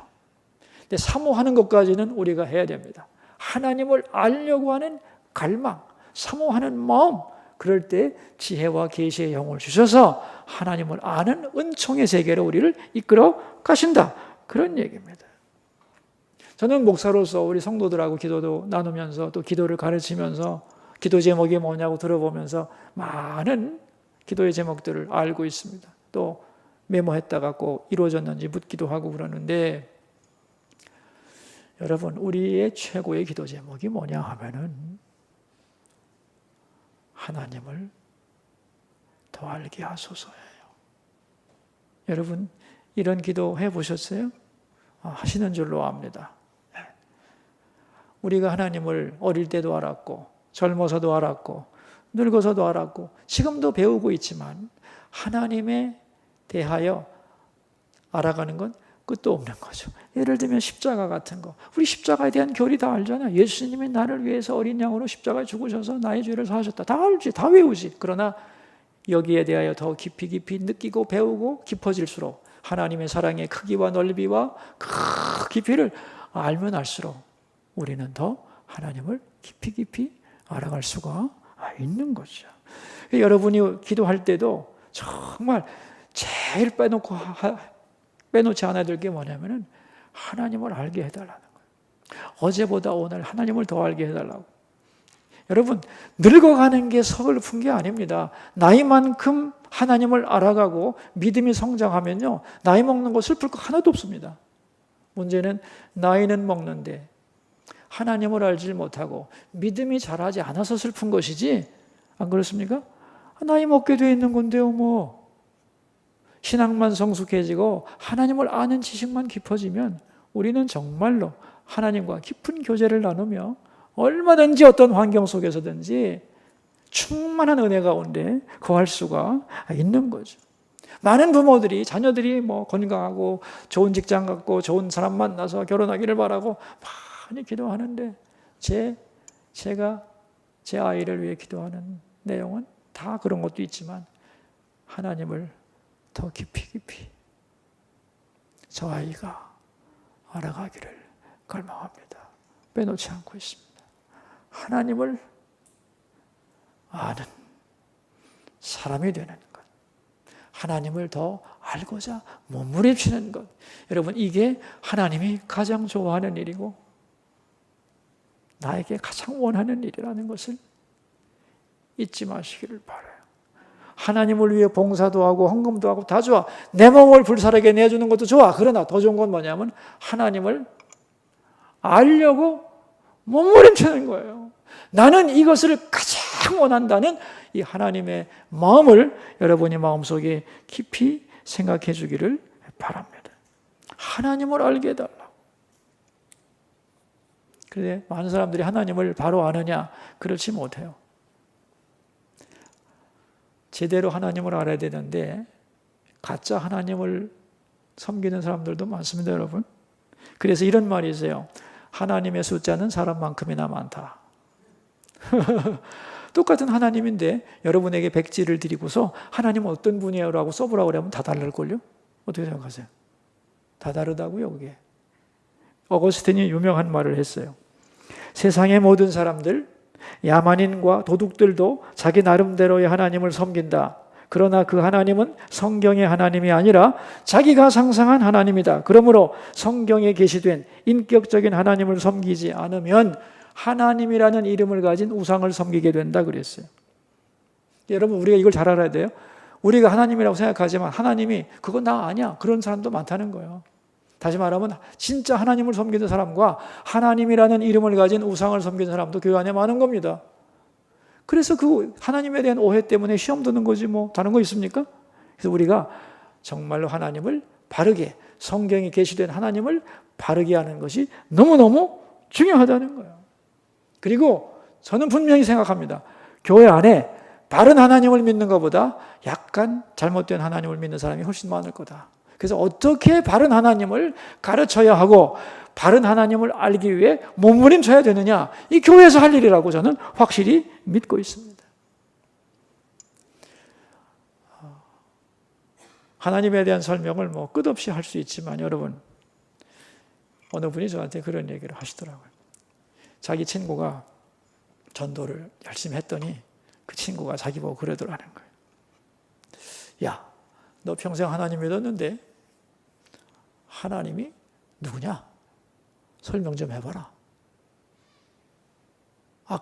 근데 사모하는 것까지는 우리가 해야 됩니다. 하나님을 알려고 하는 갈망, 사모하는 마음, 그럴 때 지혜와 계시의 영을 주셔서 하나님을 아는 은총의 세계로 우리를 이끌어 가신다. 그런 얘기입니다. 저는 목사로서 우리 성도들하고 기도도 나누면서 또 기도를 가르치면서 기도 제목이 뭐냐고 들어보면서 많은 기도의 제목들을 알고 있습니다. 또 메모했다가 꼭 이루어졌는지 묻기도 하고 그러는데, 여러분, 우리의 최고의 기도 제목이 뭐냐 하면은 하나님을 더 알게 하소서예요. 여러분, 이런 기도 해보셨어요? 하시는 줄로 압니다. 우리가 하나님을 어릴 때도 알았고, 젊어서도 알았고, 늙어서도 알았고, 지금도 배우고 있지만 하나님에 대하여 알아가는 건 끝도 없는 거죠. 예를 들면 십자가 같은 거, 우리 십자가에 대한 교리 다 알잖아요. 예수님이 나를 위해서 어린 양으로 십자가에 죽으셔서 나의 죄를 사하셨다. 다 알지, 다 외우지. 그러나 여기에 대하여 더 깊이 느끼고 배우고 깊어질수록 하나님의 사랑의 크기와 넓이와 그 깊이를 알면 알수록 우리는 더 하나님을 깊이 알아갈 수가 있는 거죠. 여러분이 기도할 때도 정말 제일 빼놓지 않아야 될 게 뭐냐면은 하나님을 알게 해달라는 거예요. 어제보다 오늘 하나님을 더 알게 해달라고. 여러분, 늙어가는 게 서글픈 게 아닙니다. 나이만큼 하나님을 알아가고 믿음이 성장하면요, 나이 먹는 거 슬플 거 하나도 없습니다. 문제는 나이는 먹는데 하나님을 알지 못하고 믿음이 자라지 않아서 슬픈 것이지, 안 그렇습니까? 나이 먹게 돼 있는 건데요, 뭐. 신앙만 성숙해지고 하나님을 아는 지식만 깊어지면 우리는 정말로 하나님과 깊은 교제를 나누며 얼마든지 어떤 환경 속에서든지 충만한 은혜 가운데 거할 수가 있는 거죠. 많은 부모들이 자녀들이 뭐 건강하고 좋은 직장 갖고 좋은 사람 만나서 결혼하기를 바라고 많이 기도하는데, 제가 제 아이를 위해 기도하는 내용은 다 그런 것도 있지만 하나님을 더 깊이 저 아이가 알아가기를 갈망합니다. 빼놓지 않고 있습니다. 하나님을 아는 사람이 되는 것, 하나님을 더 알고자 몸부림치는 것, 여러분, 이게 하나님이 가장 좋아하는 일이고 나에게 가장 원하는 일이라는 것을 잊지 마시기를 바라요. 하나님을 위해 봉사도 하고 헌금도 하고 다 좋아. 내 몸을 불사르게 내주는 것도 좋아. 그러나 더 좋은 건 뭐냐면 하나님을 알려고 몸부림치는 거예요. 나는 이것을 가장 원한다는 이 하나님의 마음을 여러분이 마음속에 깊이 생각해 주기를 바랍니다. 하나님을 알게 해달라고. 그런데 많은 사람들이 하나님을 바로 아느냐? 그렇지 못해요. 제대로 하나님을 알아야 되는데 가짜 하나님을 섬기는 사람들도 많습니다, 여러분. 그래서 이런 말이 있어요. 하나님의 숫자는 사람만큼이나 많다. 똑같은 하나님인데 여러분에게 백지를 드리고서 하나님은 어떤 분이에요? 라고 써보라고 그러면 다 다를걸요? 어떻게 생각하세요? 다 다르다고요, 그게. 어거스틴이 유명한 말을 했어요. 세상의 모든 사람들, 야만인과 도둑들도 자기 나름대로의 하나님을 섬긴다. 그러나 그 하나님은 성경의 하나님이 아니라 자기가 상상한 하나님이다. 그러므로 성경에 계시된 인격적인 하나님을 섬기지 않으면 하나님이라는 이름을 가진 우상을 섬기게 된다 그랬어요. 여러분, 우리가 이걸 잘 알아야 돼요. 우리가 하나님이라고 생각하지만 하나님이 그건 나 아니야. 그런 사람도 많다는 거예요. 다시 말하면 진짜 하나님을 섬기는 사람과 하나님이라는 이름을 가진 우상을 섬기는 사람도 교회 안에 많은 겁니다. 그래서 그 하나님에 대한 오해 때문에 시험 드는 거지 뭐 다른 거 있습니까? 그래서 우리가 정말로 하나님을 바르게, 성경에 계시된 하나님을 바르게 하는 것이 너무너무 중요하다는 거예요. 그리고 저는 분명히 생각합니다. 교회 안에 바른 하나님을 믿는 것보다 약간 잘못된 하나님을 믿는 사람이 훨씬 많을 거다. 그래서 어떻게 바른 하나님을 가르쳐야 하고 바른 하나님을 알기 위해 몸부림쳐야 되느냐, 이 교회에서 할 일이라고 저는 확실히 믿고 있습니다. 하나님에 대한 설명을 뭐 끝없이 할 수 있지만 여러분, 어느 분이 저한테 그런 얘기를 하시더라고요. 자기 친구가 전도를 열심히 했더니 그 친구가 자기 보고 그러더라는 거예요. 야, 너 평생 하나님 믿었는데 하나님이 누구냐? 설명 좀 해봐라.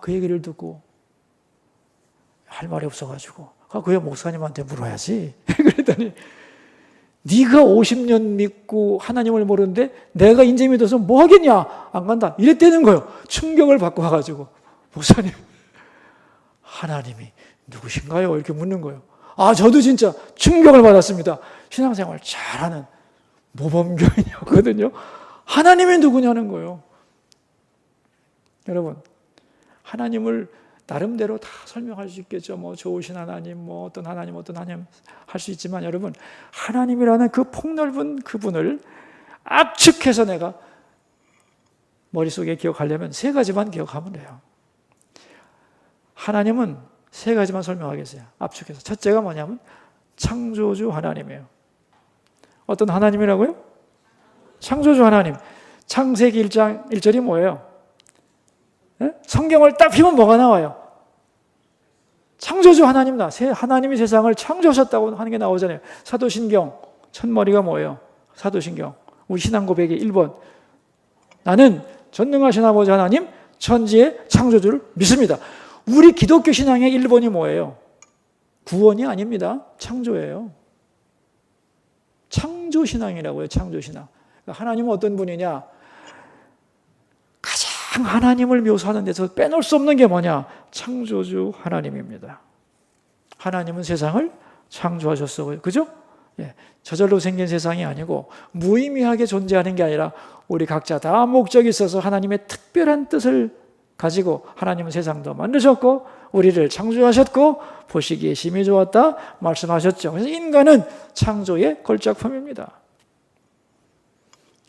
그 얘기를 듣고 할 말이 없어가지고 그 목사님한테 물어야지. 그랬더니 네가 50년 믿고 하나님을 모르는데 내가 이제 믿어서 뭐 하겠냐? 안 간다. 이랬다는 거예요. 충격을 받고 와가지고 목사님, 하나님이 누구신가요? 이렇게 묻는 거예요. 저도 진짜 충격을 받았습니다. 신앙생활 잘하는 모범교인이었거든요. 하나님이 누구냐는 거예요. 여러분, 하나님을 나름대로 다 설명할 수 있겠죠. 뭐 좋으신 하나님, 뭐 어떤 하나님 할 수 있지만 여러분, 하나님이라는 그 폭넓은 그분을 압축해서 내가 머릿속에 기억하려면 세 가지만 기억하면 돼요. 하나님은 세 가지만 설명하겠어요. 압축해서. 첫째가 뭐냐면 창조주 하나님이에요. 어떤 하나님이라고요? 창조주 하나님. 창세기 1장 1절이 뭐예요? 네? 성경을 딱 펴면 뭐가 나와요? 창조주 하나님이다. 하나님이 세상을 창조하셨다고 하는 게 나오잖아요. 사도신경 첫머리가 뭐예요? 사도신경 우리 신앙 고백의 1번. 나는 전능하신 아버지 하나님 천지의 창조주를 믿습니다. 우리 기독교 신앙의 1번이 뭐예요? 구원이 아닙니다. 창조예요. 창조신앙이라고요. 창조신앙. 그러니까 하나님은 어떤 분이냐? 가장 하나님을 묘사하는 데서 빼놓을 수 없는 게 뭐냐? 창조주 하나님입니다. 하나님은 세상을 창조하셨어요. 그죠? 예, 저절로 생긴 세상이 아니고 무의미하게 존재하는 게 아니라 우리 각자 다 목적이 있어서 하나님의 특별한 뜻을 가지고 하나님은 세상도 만드셨고 우리를 창조하셨고 보시기에 심히 좋았다 말씀하셨죠. 그래서 인간은 창조의 걸작품입니다.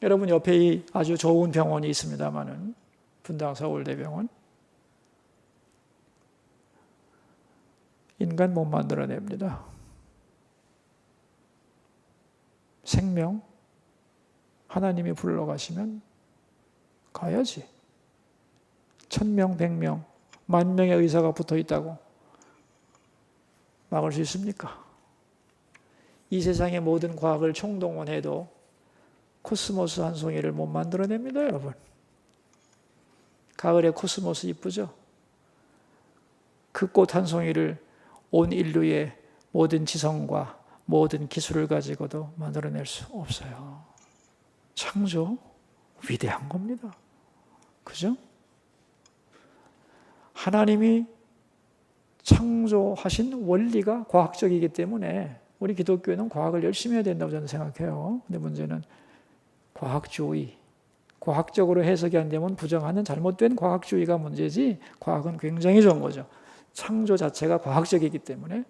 여러분 옆에 아주 좋은 병원이 있습니다만은 분당 서울대병원 인간 못 만들어냅니다. 생명 하나님이 불러가시면 가야지. 1000명, 100명, 10,000명의 의사가 붙어 있다고 막을 수 있습니까? 이 세상의 모든 과학을 총동원해도 코스모스 한 송이를 못 만들어냅니다, 여러분. 가을에 코스모스 이쁘죠? 그 꽃 한 송이를 온 인류의 모든 지성과 모든 기술을 가지고도 만들어낼 수 없어요. 창조 위대한 겁니다. 그죠? 하나님이 창조하신 원리가 과학적이기 때문에 우리 기독교는 과학을 열심히 해야 된다고 저는 생각해요. 근데 문제는 과학주의, 과학적으로 해석이 안 되면 부정하는 잘못된 과학주의가 문제지 과학은 굉장히 좋은 거죠. 창조 자체가 과학적이기 때문에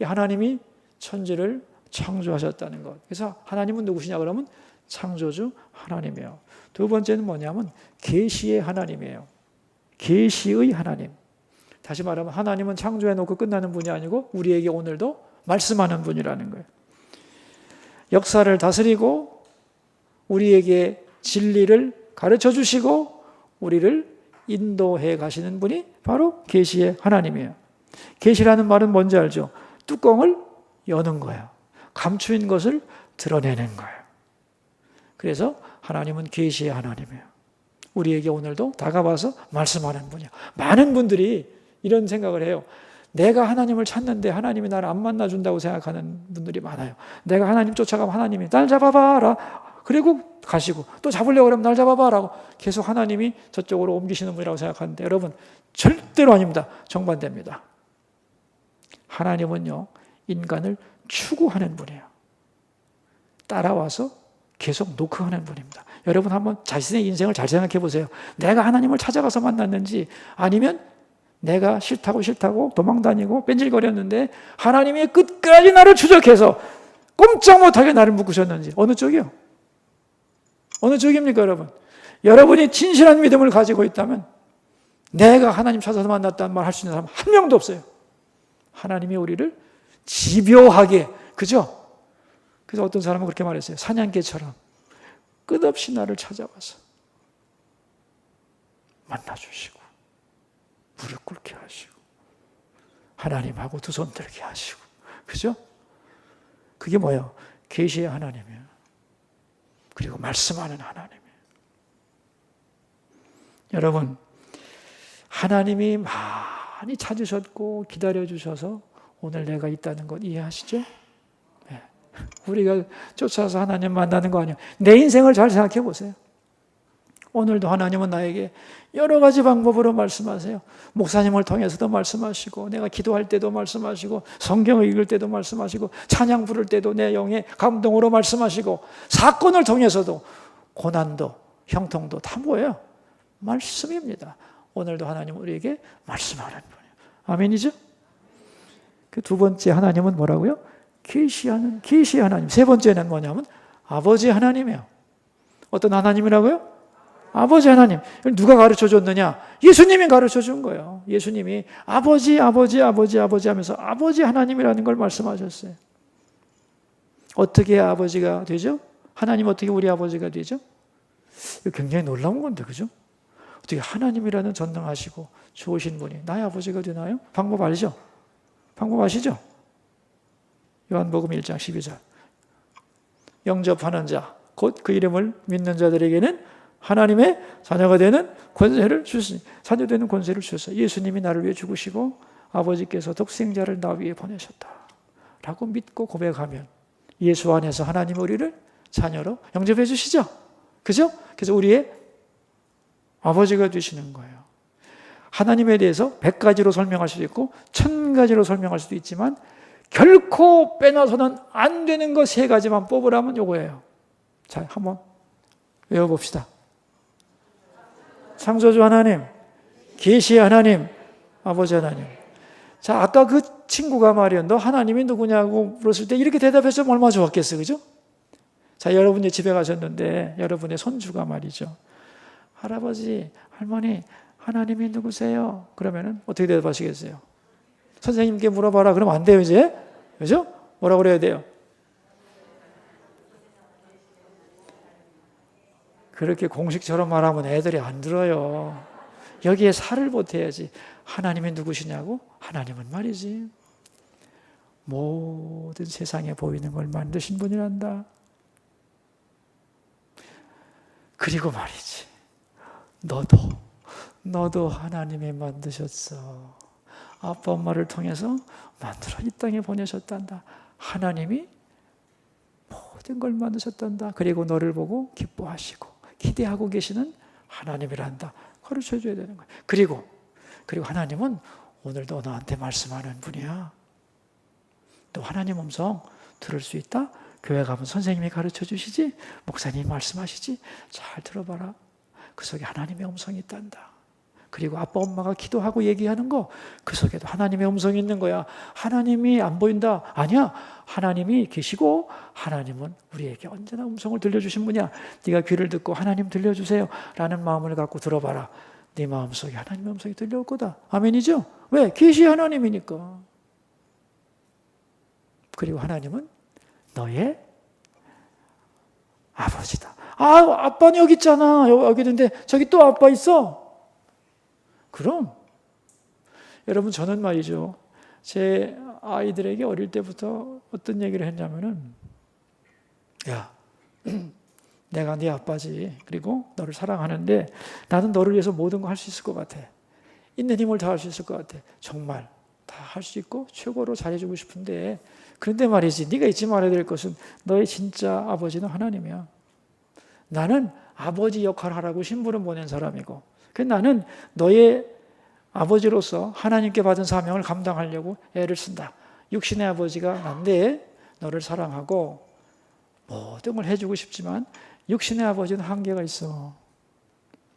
하나님이 천지를 창조하셨다는 것. 그래서 하나님은 누구시냐 그러면 창조주 하나님이에요. 두 번째는 뭐냐면 계시의 하나님이에요. 계시의 하나님. 다시 말하면 하나님은 창조해놓고 끝나는 분이 아니고 우리에게 오늘도 말씀하는 분이라는 거예요. 역사를 다스리고 우리에게 진리를 가르쳐 주시고 우리를 인도해 가시는 분이 바로 계시의 하나님이에요. 계시라는 말은 뭔지 알죠? 뚜껑을 여는 거예요. 감추인 것을 드러내는 거예요. 그래서 하나님은 계시의 하나님이에요. 우리에게 오늘도 다가와서 말씀하는 분이에요. 많은 분들이 이런 생각을 해요. 내가 하나님을 찾는데 하나님이 나를 안 만나준다고 생각하는 분들이 많아요. 내가 하나님 쫓아가면 하나님이 날 잡아봐라. 그리고 가시고 또 잡으려고 그러면 날 잡아봐라고 계속 하나님이 저쪽으로 옮기시는 분이라고 생각하는데 여러분 절대로 아닙니다. 정반대입니다. 하나님은요 인간을 추구하는 분이에요. 따라와서 계속 노크하는 분입니다. 여러분 한번 자신의 인생을 잘 생각해 보세요. 내가 하나님을 찾아가서 만났는지 아니면 내가 싫다고 도망다니고 뺀질거렸는데 하나님이 끝까지 나를 추적해서 꼼짝 못하게 나를 묶으셨는지 어느 쪽이요? 어느 쪽입니까 여러분? 여러분이 진실한 믿음을 가지고 있다면 내가 하나님 찾아서 만났다는 말 할 수 있는 사람 한 명도 없어요. 하나님이 우리를 집요하게 그죠? 그래서 어떤 사람은 그렇게 말했어요. 사냥개처럼 끝없이 나를 찾아와서 만나주시고 무릎 꿇게 하시고 하나님하고 두 손 들게 하시고 그죠? 그게 뭐예요? 계시의 하나님이에요. 그리고 말씀하는 하나님이에요. 여러분 하나님이 많이 찾으셨고 기다려주셔서 오늘 내가 있다는 것 이해하시죠? 네. 우리가 쫓아서 하나님 만나는 거 아니에요. 내 인생을 잘 생각해 보세요. 오늘도 하나님은 나에게 여러 가지 방법으로 말씀하세요. 목사님을 통해서도 말씀하시고, 내가 기도할 때도 말씀하시고, 성경을 읽을 때도 말씀하시고, 찬양 부를 때도 내 영의 감동으로 말씀하시고, 사건을 통해서도 고난도 형통도 다 뭐예요? 말씀입니다. 오늘도 하나님 우리에게 말씀하는 분이에요. 아멘이죠? 그 두 번째 하나님은 뭐라고요? 계시하는 하나님. 세 번째는 뭐냐면 아버지 하나님이에요. 어떤 하나님이라고요? 아버지 하나님. 누가 가르쳐 줬느냐? 예수님이 가르쳐 준 거예요. 예수님이 아버지 하면서 아버지 하나님이라는 걸 말씀하셨어요. 어떻게 아버지가 되죠? 하나님 어떻게 우리 아버지가 되죠? 이거 굉장히 놀라운 건데, 그죠? 어떻게 하나님이라는 전능하시고 좋으신 분이 나의 아버지가 되나요? 방법 알죠? 방법 아시죠? 요한복음 1장 12절. 영접하는 자, 곧 그 이름을 믿는 자들에게는 하나님의 자녀가 되는 권세를 주시니, 자녀 되는 권세를 주셨어요. 예수님이 나를 위해 죽으시고 아버지께서 독생자를 나 위해 보내셨다 라고 믿고 고백하면 예수 안에서 하나님 우리를 자녀로 영접해 주시죠. 그죠? 그래서 우리의 아버지가 되시는 거예요. 하나님에 대해서 100가지로 설명할 수도 있고 1000가지로 설명할 수도 있지만 결코 빼놔서는 안 되는 거 3가지만 뽑으라면 요거예요. 자, 한번 외워봅시다. 창조주 하나님, 계시 하나님, 아버지 하나님. 자, 아까 그 친구가 말이야, 너 하나님이 누구냐고 물었을 때 이렇게 대답했으면 얼마나 좋았겠어요, 그죠? 자, 여러분이 집에 가셨는데 여러분의 손주가 말이죠, 할아버지, 할머니, 하나님이 누구세요? 그러면은 어떻게 대답하시겠어요? 선생님께 물어봐라. 그러면 안 돼요, 이제. 그죠? 뭐라고 그래야 돼요? 그렇게 공식처럼 말하면 애들이 안 들어요. 여기에 살을 보태야지. 하나님이 누구시냐고? 하나님은 말이지, 모든 세상에 보이는 걸 만드신 분이란다. 그리고 말이지, 너도 하나님이 만드셨어. 아빠 엄마를 통해서 만들어 이 땅에 보내셨단다. 하나님이 모든 걸 만드셨단다. 그리고 너를 보고 기뻐하시고 기대하고 계시는 하나님이란다. 가르쳐줘야 되는 거예요. 그리고 하나님은 오늘도 너한테 말씀하는 분이야. 또 하나님 음성 들을 수 있다? 교회 가면 선생님이 가르쳐 주시지? 목사님이 말씀하시지? 잘 들어봐라. 그 속에 하나님의 음성이 있단다. 그리고 아빠 엄마가 기도하고 얘기하는 거, 그 속에도 하나님의 음성이 있는 거야. 하나님이 안 보인다? 아니야. 하나님이 계시고 하나님은 우리에게 언제나 음성을 들려주신 분이야. 네가 귀를 듣고 하나님 들려주세요 라는 마음을 갖고 들어봐라. 네 마음속에 하나님의 음성이 들려올 거다. 아멘이죠? 왜? 계시 하나님이니까. 그리고 하나님은 너의 아버지다. 아, 아빠는 여기 있잖아. 여기 있는데 저기 또 아빠 있어. 그럼 여러분, 저는 말이죠, 제 아이들에게 어릴 때부터 어떤 얘기를 했냐면은, 야, 내가 네 아빠지. 그리고 너를 사랑하는데 나는 너를 위해서 모든 거 할 수 있을 것 같아. 있는 힘을 다할 수 있을 것 같아. 정말 다 할 수 있고 최고로 잘해주고 싶은데, 그런데 말이지, 네가 잊지 말아야 될 것은 너의 진짜 아버지는 하나님이야. 나는 아버지 역할을 하라고 신부름 보낸 사람이고, 나는 너의 아버지로서 하나님께 받은 사명을 감당하려고 애를 쓴다. 육신의 아버지가 난데 너를 사랑하고 모든 걸 해주고 싶지만 육신의 아버지는 한계가 있어.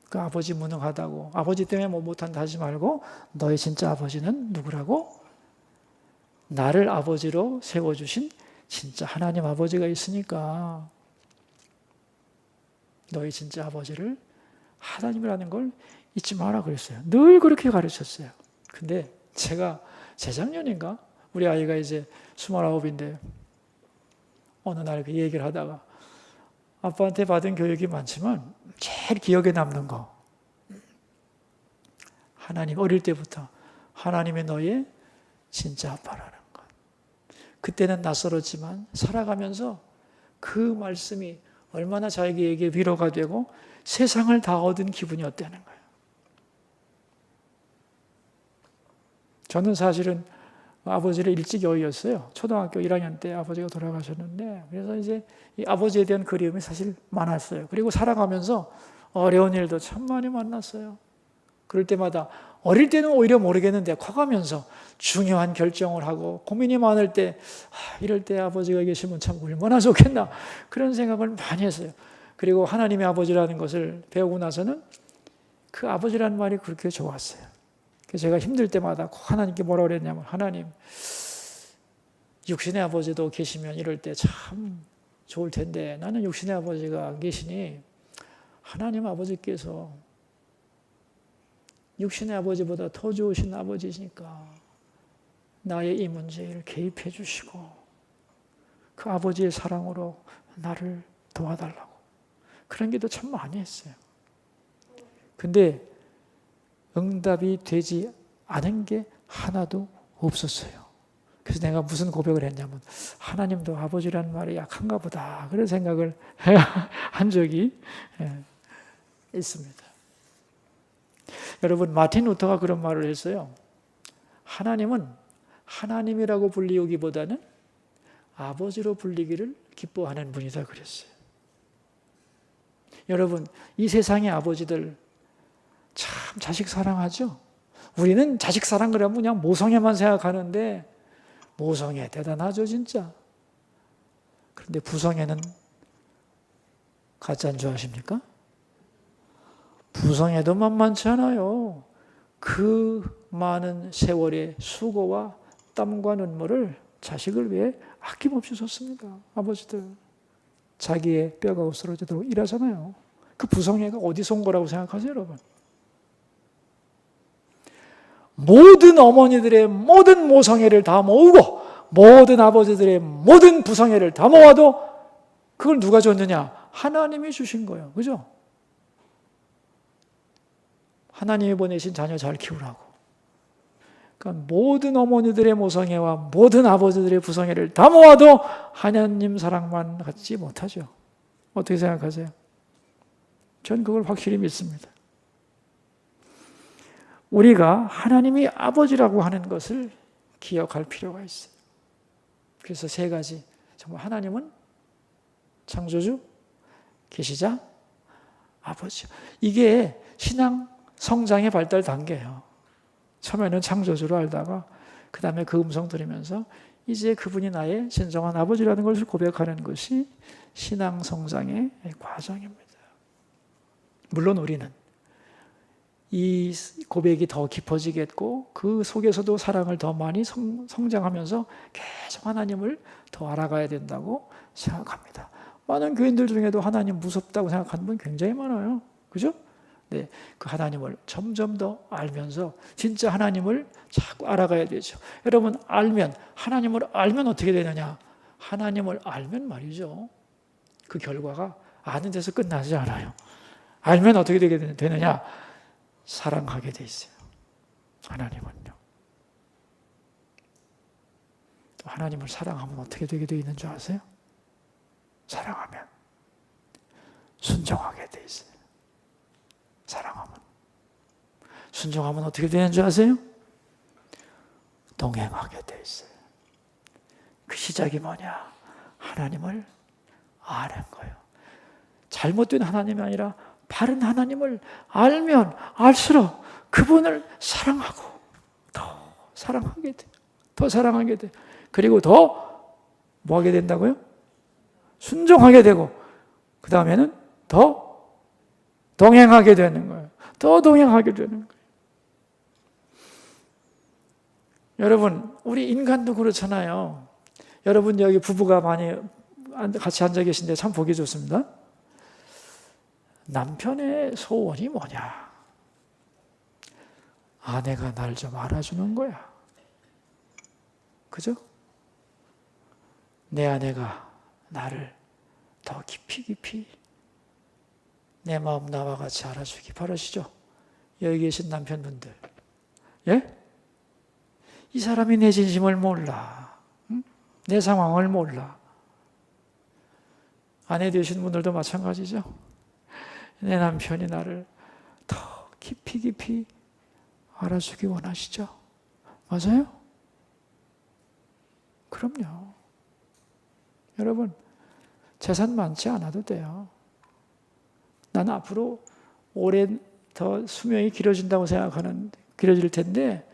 그 아버지 무능하다고, 아버지 때문에 뭐 못한다 하지 말고, 너의 진짜 아버지는 누구라고? 나를 아버지로 세워주신 진짜 하나님 아버지가 있으니까 너의 진짜 아버지를 하나님이라는 걸 잊지 마라 그랬어요. 늘 그렇게 가르쳤어요. 근데 제가 재작년인가 우리 아이가 이제 29인데 어느 날 그 얘기를 하다가, 아빠한테 받은 교육이 많지만 제일 기억에 남는 거, 하나님, 어릴 때부터 하나님이 너의 진짜 아빠라는 것. 그때는 낯설었지만 살아가면서 그 말씀이 얼마나 자기에게 위로가 되고 세상을 다 얻은 기분이었다는 거예요. 저는 사실은 아버지를 일찍 여의었어요. 초등학교 1학년 때 아버지가 돌아가셨는데, 그래서 이제 이 아버지에 대한 그리움이 사실 많았어요. 그리고 살아가면서 어려운 일도 참 많이 만났어요. 그럴 때마다 어릴 때는 오히려 모르겠는데 커가면서 중요한 결정을 하고 고민이 많을 때 이럴 때 아버지가 계시면 참 얼마나 좋겠나 그런 생각을 많이 했어요. 그리고 하나님의 아버지라는 것을 배우고 나서는 그 아버지라는 말이 그렇게 좋았어요. 그래서 제가 힘들 때마다 꼭 하나님께 뭐라고 그랬냐면, 하나님, 육신의 아버지도 계시면 이럴 때 참 좋을 텐데 나는 육신의 아버지가 안 계시니 하나님 아버지께서 육신의 아버지보다 더 좋으신 아버지시니까 나의 이 문제를 개입해 주시고 그 아버지의 사랑으로 나를 도와달라고 그런 기도 참 많이 했어요. 근데 응답이 되지 않은 게 하나도 없었어요. 그래서 내가 무슨 고백을 했냐면, 하나님도 아버지라는 말이 약한가 보다 그런 생각을 한 적이 있습니다. 여러분, 마틴 루터가 그런 말을 했어요. 하나님은 하나님이라고 불리우기보다는 아버지로 불리기를 기뻐하는 분이다 그랬어요. 여러분, 이 세상의 아버지들 참 자식 사랑하죠? 우리는 자식 사랑 그러면 그냥 모성애만 생각하는데 모성애 대단하죠, 진짜. 그런데 부성애는 가짜인 줄 아십니까? 부성애도 만만치 않아요. 그 많은 세월의 수고와 땀과 눈물을 자식을 위해 아낌없이 줬습니다. 아버지들. 자기의 뼈가 없어지도록 일하잖아요. 그 부성애가 어디서 온 거라고 생각하세요, 여러분? 모든 어머니들의 모든 모성애를 다 모으고 모든 아버지들의 모든 부성애를 다 모아도 그걸 누가 줬느냐? 하나님이 주신 거예요. 그죠? 하나님이 보내신 자녀 잘 키우라고. 그러니까 모든 어머니들의 모성애와 모든 아버지들의 부성애를 다 모아도 하나님 사랑만 갖지 못하죠. 어떻게 생각하세요? 전 그걸 확실히 믿습니다. 우리가 하나님이 아버지라고 하는 것을 기억할 필요가 있어요. 그래서 세 가지. 정말 하나님은 창조주, 계시자, 아버지. 이게 신앙 성장의 발달 단계예요. 처음에는 창조주로 알다가 그 다음에 그 음성 들으면서 이제 그분이 나의 진정한 아버지라는 것을 고백하는 것이 신앙 성장의 과정입니다. 물론 우리는 이 고백이 더 깊어지겠고 그 속에서도 사랑을 더 많이 성장하면서 계속 하나님을 더 알아가야 된다고 생각합니다. 많은 교인들 중에도 하나님 무섭다고 생각하는 분 굉장히 많아요. 그죠? 네, 그 하나님을 점점 더 알면서 진짜 하나님을 자꾸 알아가야 되죠. 여러분, 하나님을 알면 어떻게 되느냐? 하나님을 알면 말이죠. 그 결과가 아는 데서 끝나지 않아요. 알면 어떻게 되느냐? 사랑하게 돼 있어요. 하나님은요. 하나님을 사랑하면 어떻게 되게 돼 있는 줄 아세요? 사랑하면 순종하게 돼 있어요. 사랑하면. 순종하면 어떻게 되는 줄 아세요? 동행하게 돼 있어요. 그 시작이 뭐냐? 하나님을 아는 거예요. 잘못된 하나님이 아니라 바른 하나님을 알면 알수록 그분을 사랑하고 더 사랑하게 돼. 더 사랑하게 돼. 그리고 더 뭐 하게 된다고요? 순종하게 되고 그 다음에는 더 동행하게 되는 거예요. 더 동행하게 되는 거예요. 여러분, 우리 인간도 그렇잖아요. 여러분 여기 부부가 많이 같이 앉아 계신데 참 보기 좋습니다. 남편의 소원이 뭐냐? 아내가 날 좀 알아주는 거야. 그죠? 내 아내가 나를 더 깊이 내 마음 나와 같이 알아주기 바라시죠? 여기 계신 남편분들. 예? 이 사람이 내 진심을 몰라. 응? 내 상황을 몰라. 아내 되신 분들도 마찬가지죠? 내 남편이 나를 더 깊이 알아주기 원하시죠? 맞아요? 그럼요. 여러분, 재산 많지 않아도 돼요. 난 앞으로 오래 더 수명이 길어질 텐데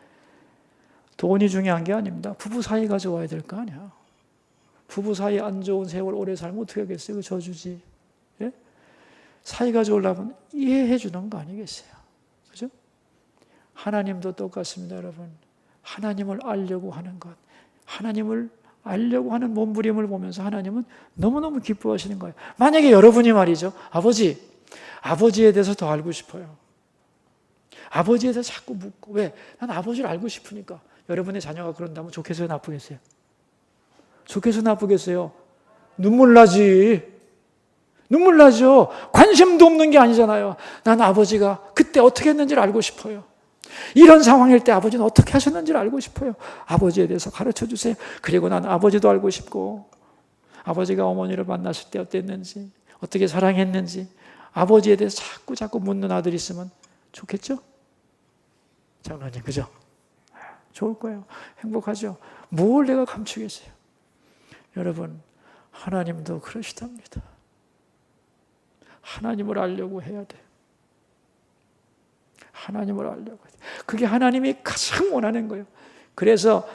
돈이 중요한 게 아닙니다. 부부 사이가 좋아야 될 거 아니야. 부부 사이 안 좋은 세월 오래 살면 어떻게 하겠어요? 그 저주지. 예? 사이가 좋으려면 이해해 주는 거 아니겠어요? 그죠? 하나님도 똑같습니다, 여러분. 하나님을 알려고 하는 것, 하나님을 알려고 하는 몸부림을 보면서 하나님은 너무너무 기뻐하시는 거예요. 만약에 여러분이 말이죠, 아버지에 대해서 더 알고 싶어요. 아버지에 대해서 자꾸 묻고, 왜? 난 아버지를 알고 싶으니까. 여러분의 자녀가 그런다면 좋겠어요, 나쁘겠어요? 좋겠어요, 나쁘겠어요? 눈물 나지. 눈물 나죠. 관심도 없는 게 아니잖아요. 난 아버지가 그때 어떻게 했는지를 알고 싶어요. 이런 상황일 때 아버지는 어떻게 하셨는지를 알고 싶어요. 아버지에 대해서 가르쳐 주세요. 그리고 난 아버지도 알고 싶고, 아버지가 어머니를 만났을 때 어땠는지, 어떻게 사랑했는지, 아버지에 대해서 자꾸 묻는 아들이 있으면 좋겠죠? 장로님, 그죠? 좋을 거예요. 행복하죠? 뭘 내가 감추겠어요? 여러분, 하나님도 그러시답니다. 하나님을 알려고 해야 돼요. 하나님을 알려고 해야 돼요. 그게 하나님이 가장 원하는 거예요. 그래서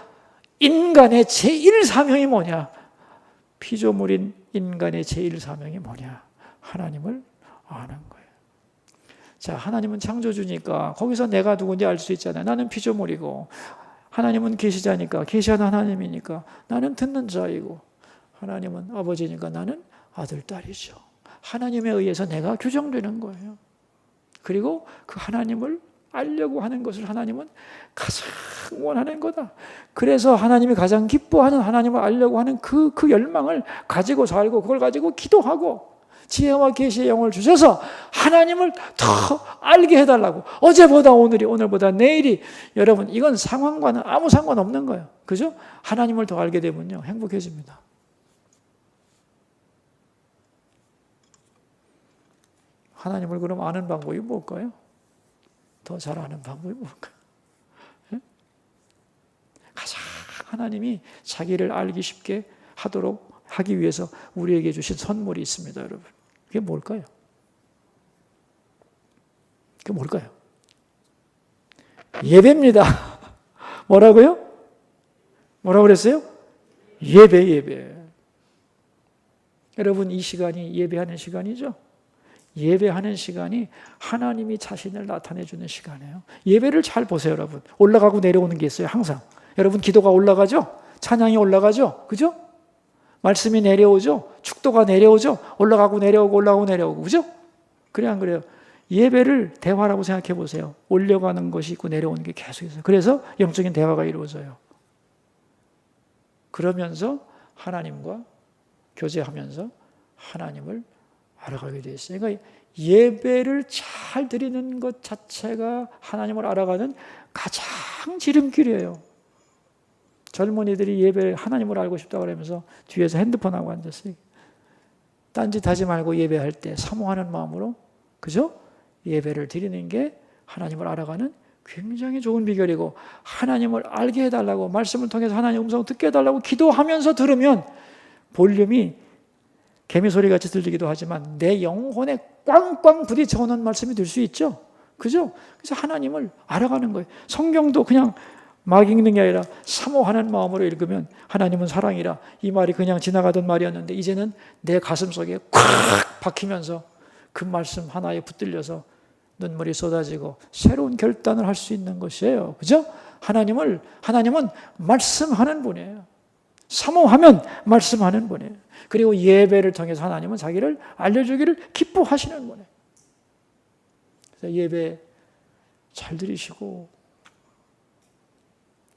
인간의 제1사명이 뭐냐? 피조물인 인간의 제1사명이 뭐냐? 하나님을 아는 거예요. 자, 하나님은 창조주니까 거기서 내가 누군지 알 수 있잖아요. 나는 피조물이고, 하나님은 계시자니까, 계시하는 하나님이니까 나는 듣는 자이고, 하나님은 아버지니까 나는 아들, 딸이죠. 하나님에 의해서 내가 규정되는 거예요. 그리고 그 하나님을 알려고 하는 것을 하나님은 가장 원하는 거다. 그래서 하나님이 가장 기뻐하는, 하나님을 알려고 하는 그 열망을 가지고 살고, 그걸 가지고 기도하고 지혜와 계시의 영을 주셔서 하나님을 더 알게 해달라고. 어제보다 오늘이, 오늘보다 내일이. 여러분, 이건 상황과는 아무 상관없는 거예요. 그죠? 하나님을 더 알게 되면요, 행복해집니다. 하나님을 그럼 아는 방법이 뭘까요? 더 잘 아는 방법이 뭘까요? 예? 가장 하나님이 자기를 알기 쉽게 하기 위해서 우리에게 주신 선물이 있습니다, 여러분. 그게 뭘까요? 그게 뭘까요? 예배입니다. 뭐라고요? 뭐라고 그랬어요? 예배. 여러분, 이 시간이 예배하는 시간이죠? 예배하는 시간이 하나님이 자신을 나타내주는 시간이에요. 예배를 잘 보세요, 여러분. 올라가고 내려오는 게 있어요, 항상. 여러분, 기도가 올라가죠? 찬양이 올라가죠? 그죠? 말씀이 내려오죠? 축도가 내려오죠? 올라가고 내려오고, 그죠? 그래, 안 그래요? 예배를 대화라고 생각해 보세요. 올려가는 것이 있고 내려오는 게 계속 있어요. 그래서 영적인 대화가 이루어져요. 그러면서 하나님과 교제하면서 하나님을 알아가게 되어 있어요. 그러니까 예배를 잘 드리는 것 자체가 하나님을 알아가는 가장 지름길이에요. 젊은이들이 하나님을 알고 싶다고 그러면서 뒤에서 핸드폰하고 앉았어요. 딴짓 하지 말고 예배할 때 사모하는 마음으로, 그죠? 예배를 드리는 게 하나님을 알아가는 굉장히 좋은 비결이고, 하나님을 알게 해달라고, 말씀을 통해서 하나님의 음성을 듣게 해달라고 기도하면서 들으면 볼륨이 개미 소리같이 들리기도 하지만 내 영혼에 꽝꽝 부딪혀오는 말씀이 될 수 있죠. 그죠? 그래서 하나님을 알아가는 거예요. 성경도 그냥 막 읽는 게 아니라 사모하는 마음으로 읽으면 하나님은 사랑이라, 이 말이 그냥 지나가던 말이었는데 이제는 내 가슴속에 콱 박히면서 그 말씀 하나에 붙들려서 눈물이 쏟아지고 새로운 결단을 할 수 있는 것이에요. 그죠? 하나님은 말씀하는 분이에요. 사모하면 말씀하는 분이에요. 그리고 예배를 통해서 하나님은 자기를 알려주기를 기뻐하시는 분이에요. 그래서 예배 잘 드리시고,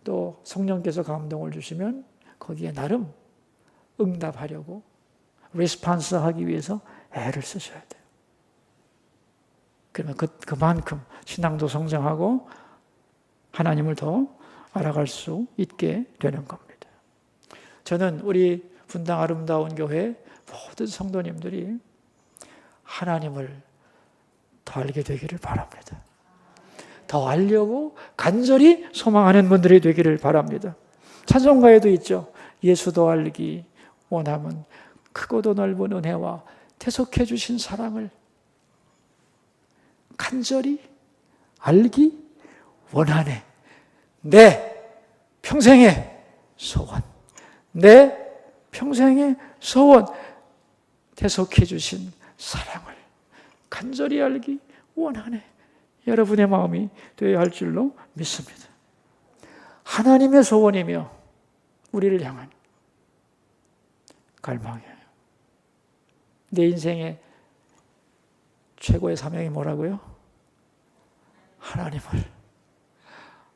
또 성령께서 감동을 주시면 거기에 나름 응답하려고 리스폰스 하기 위해서 애를 쓰셔야 돼요. 그러면 그만큼 신앙도 성장하고 하나님을 더 알아갈 수 있게 되는 겁니다. 저는 우리 분당 아름다운 교회 모든 성도님들이 하나님을 더 알게 되기를 바랍니다. 더 알려고 간절히 소망하는 분들이 되기를 바랍니다. 찬송가에도 있죠. 예수도 알기 원함은 크고도 넓은 은혜와 대속해 주신 사랑을 간절히 알기 원하네. 내 평생의 소원, 내 평생의 소원, 대속해 주신 사랑을 간절히 알기 원하네. 여러분의 마음이 되어야 할 줄로 믿습니다. 하나님의 소원이며 우리를 향한 갈망이에요. 내 인생의 최고의 사명이 뭐라고요? 하나님을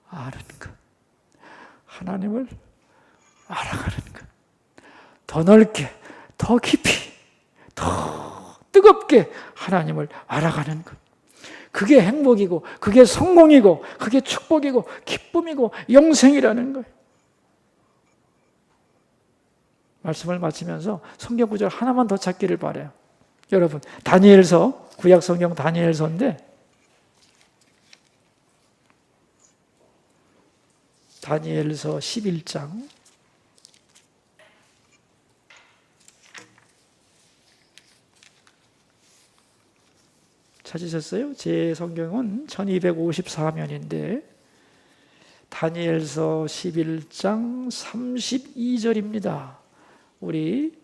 아는 것. 하나님을 알아가는 것. 더 넓게, 더 깊이, 더 뜨겁게 하나님을 알아가는 것. 그게 행복이고, 그게 성공이고, 그게 축복이고, 기쁨이고, 영생이라는 거예요. 말씀을 마치면서 성경 구절 하나만 더 찾기를 바라요. 여러분, 다니엘서, 구약 성경 다니엘서인데, 다니엘서 11장 찾으셨어요? 제 성경은 1254면인데 다니엘서 11장 32절입니다. 우리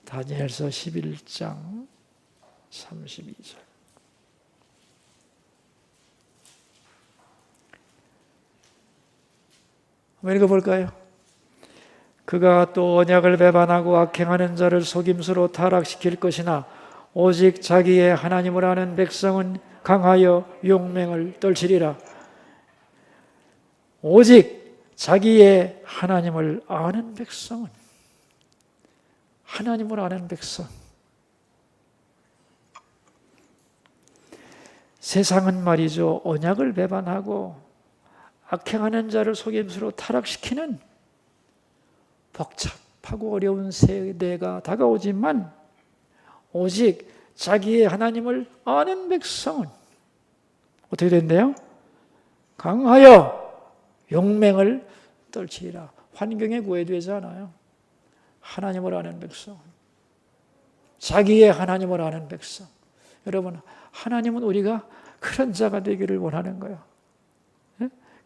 다니엘서 11장 32절. 한번 읽어볼까요? 그가 또 언약을 배반하고 악행하는 자를 속임수로 타락시킬 것이나 오직 자기의 하나님을 아는 백성은 강하여 용맹을 떨치리라. 오직 자기의 하나님을 아는 백성은, 하나님을 아는 백성. 세상은 말이죠, 언약을 배반하고 악행하는 자를 속임수로 타락시키는 복잡하고 어려운 세대가 다가오지만 오직 자기의 하나님을 아는 백성은 어떻게 된대요? 강하여 용맹을 떨치리라. 환경에 구애되지 않아요. 하나님을 아는 백성은, 자기의 하나님을 아는 백성. 여러분, 하나님은 우리가 그런 자가 되기를 원하는 거예요.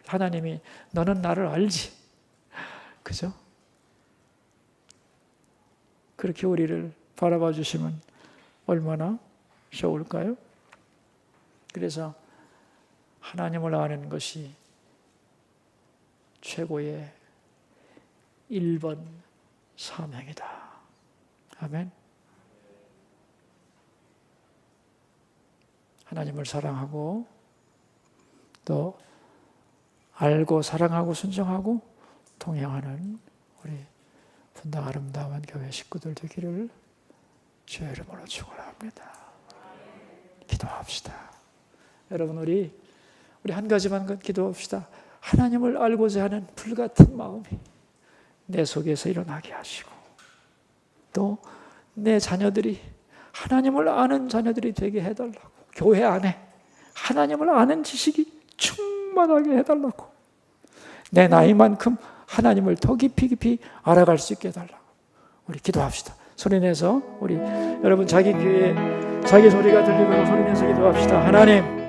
하나님이 너는 나를 알지. 그죠? 그렇게 우리를 바라봐 주시면 얼마나 좋을까요? 그래서 하나님을 아는 것이 최고의 1번 사명이다. 아멘. 하나님을 사랑하고 또 알고 사랑하고 순종하고 동행하는 우리 분당 아름다운 교회 식구들 되기를 주의 이름으로 축원합니다. 기도합시다. 여러분, 우리 한 가지만 기도합시다. 하나님을 알고자 하는 불같은 마음이 내 속에서 일어나게 하시고 또 내 자녀들이 하나님을 아는 자녀들이 되게 해달라고, 교회 안에 하나님을 아는 지식이 충만하게 해달라고, 내 나이만큼 하나님을 더 깊이 알아갈 수 있게 해달라고 우리 기도합시다. 소리내서 우리 여러분 자기 귀에 자기 소리가 들리도록 소리내서 기도합시다. 하나님,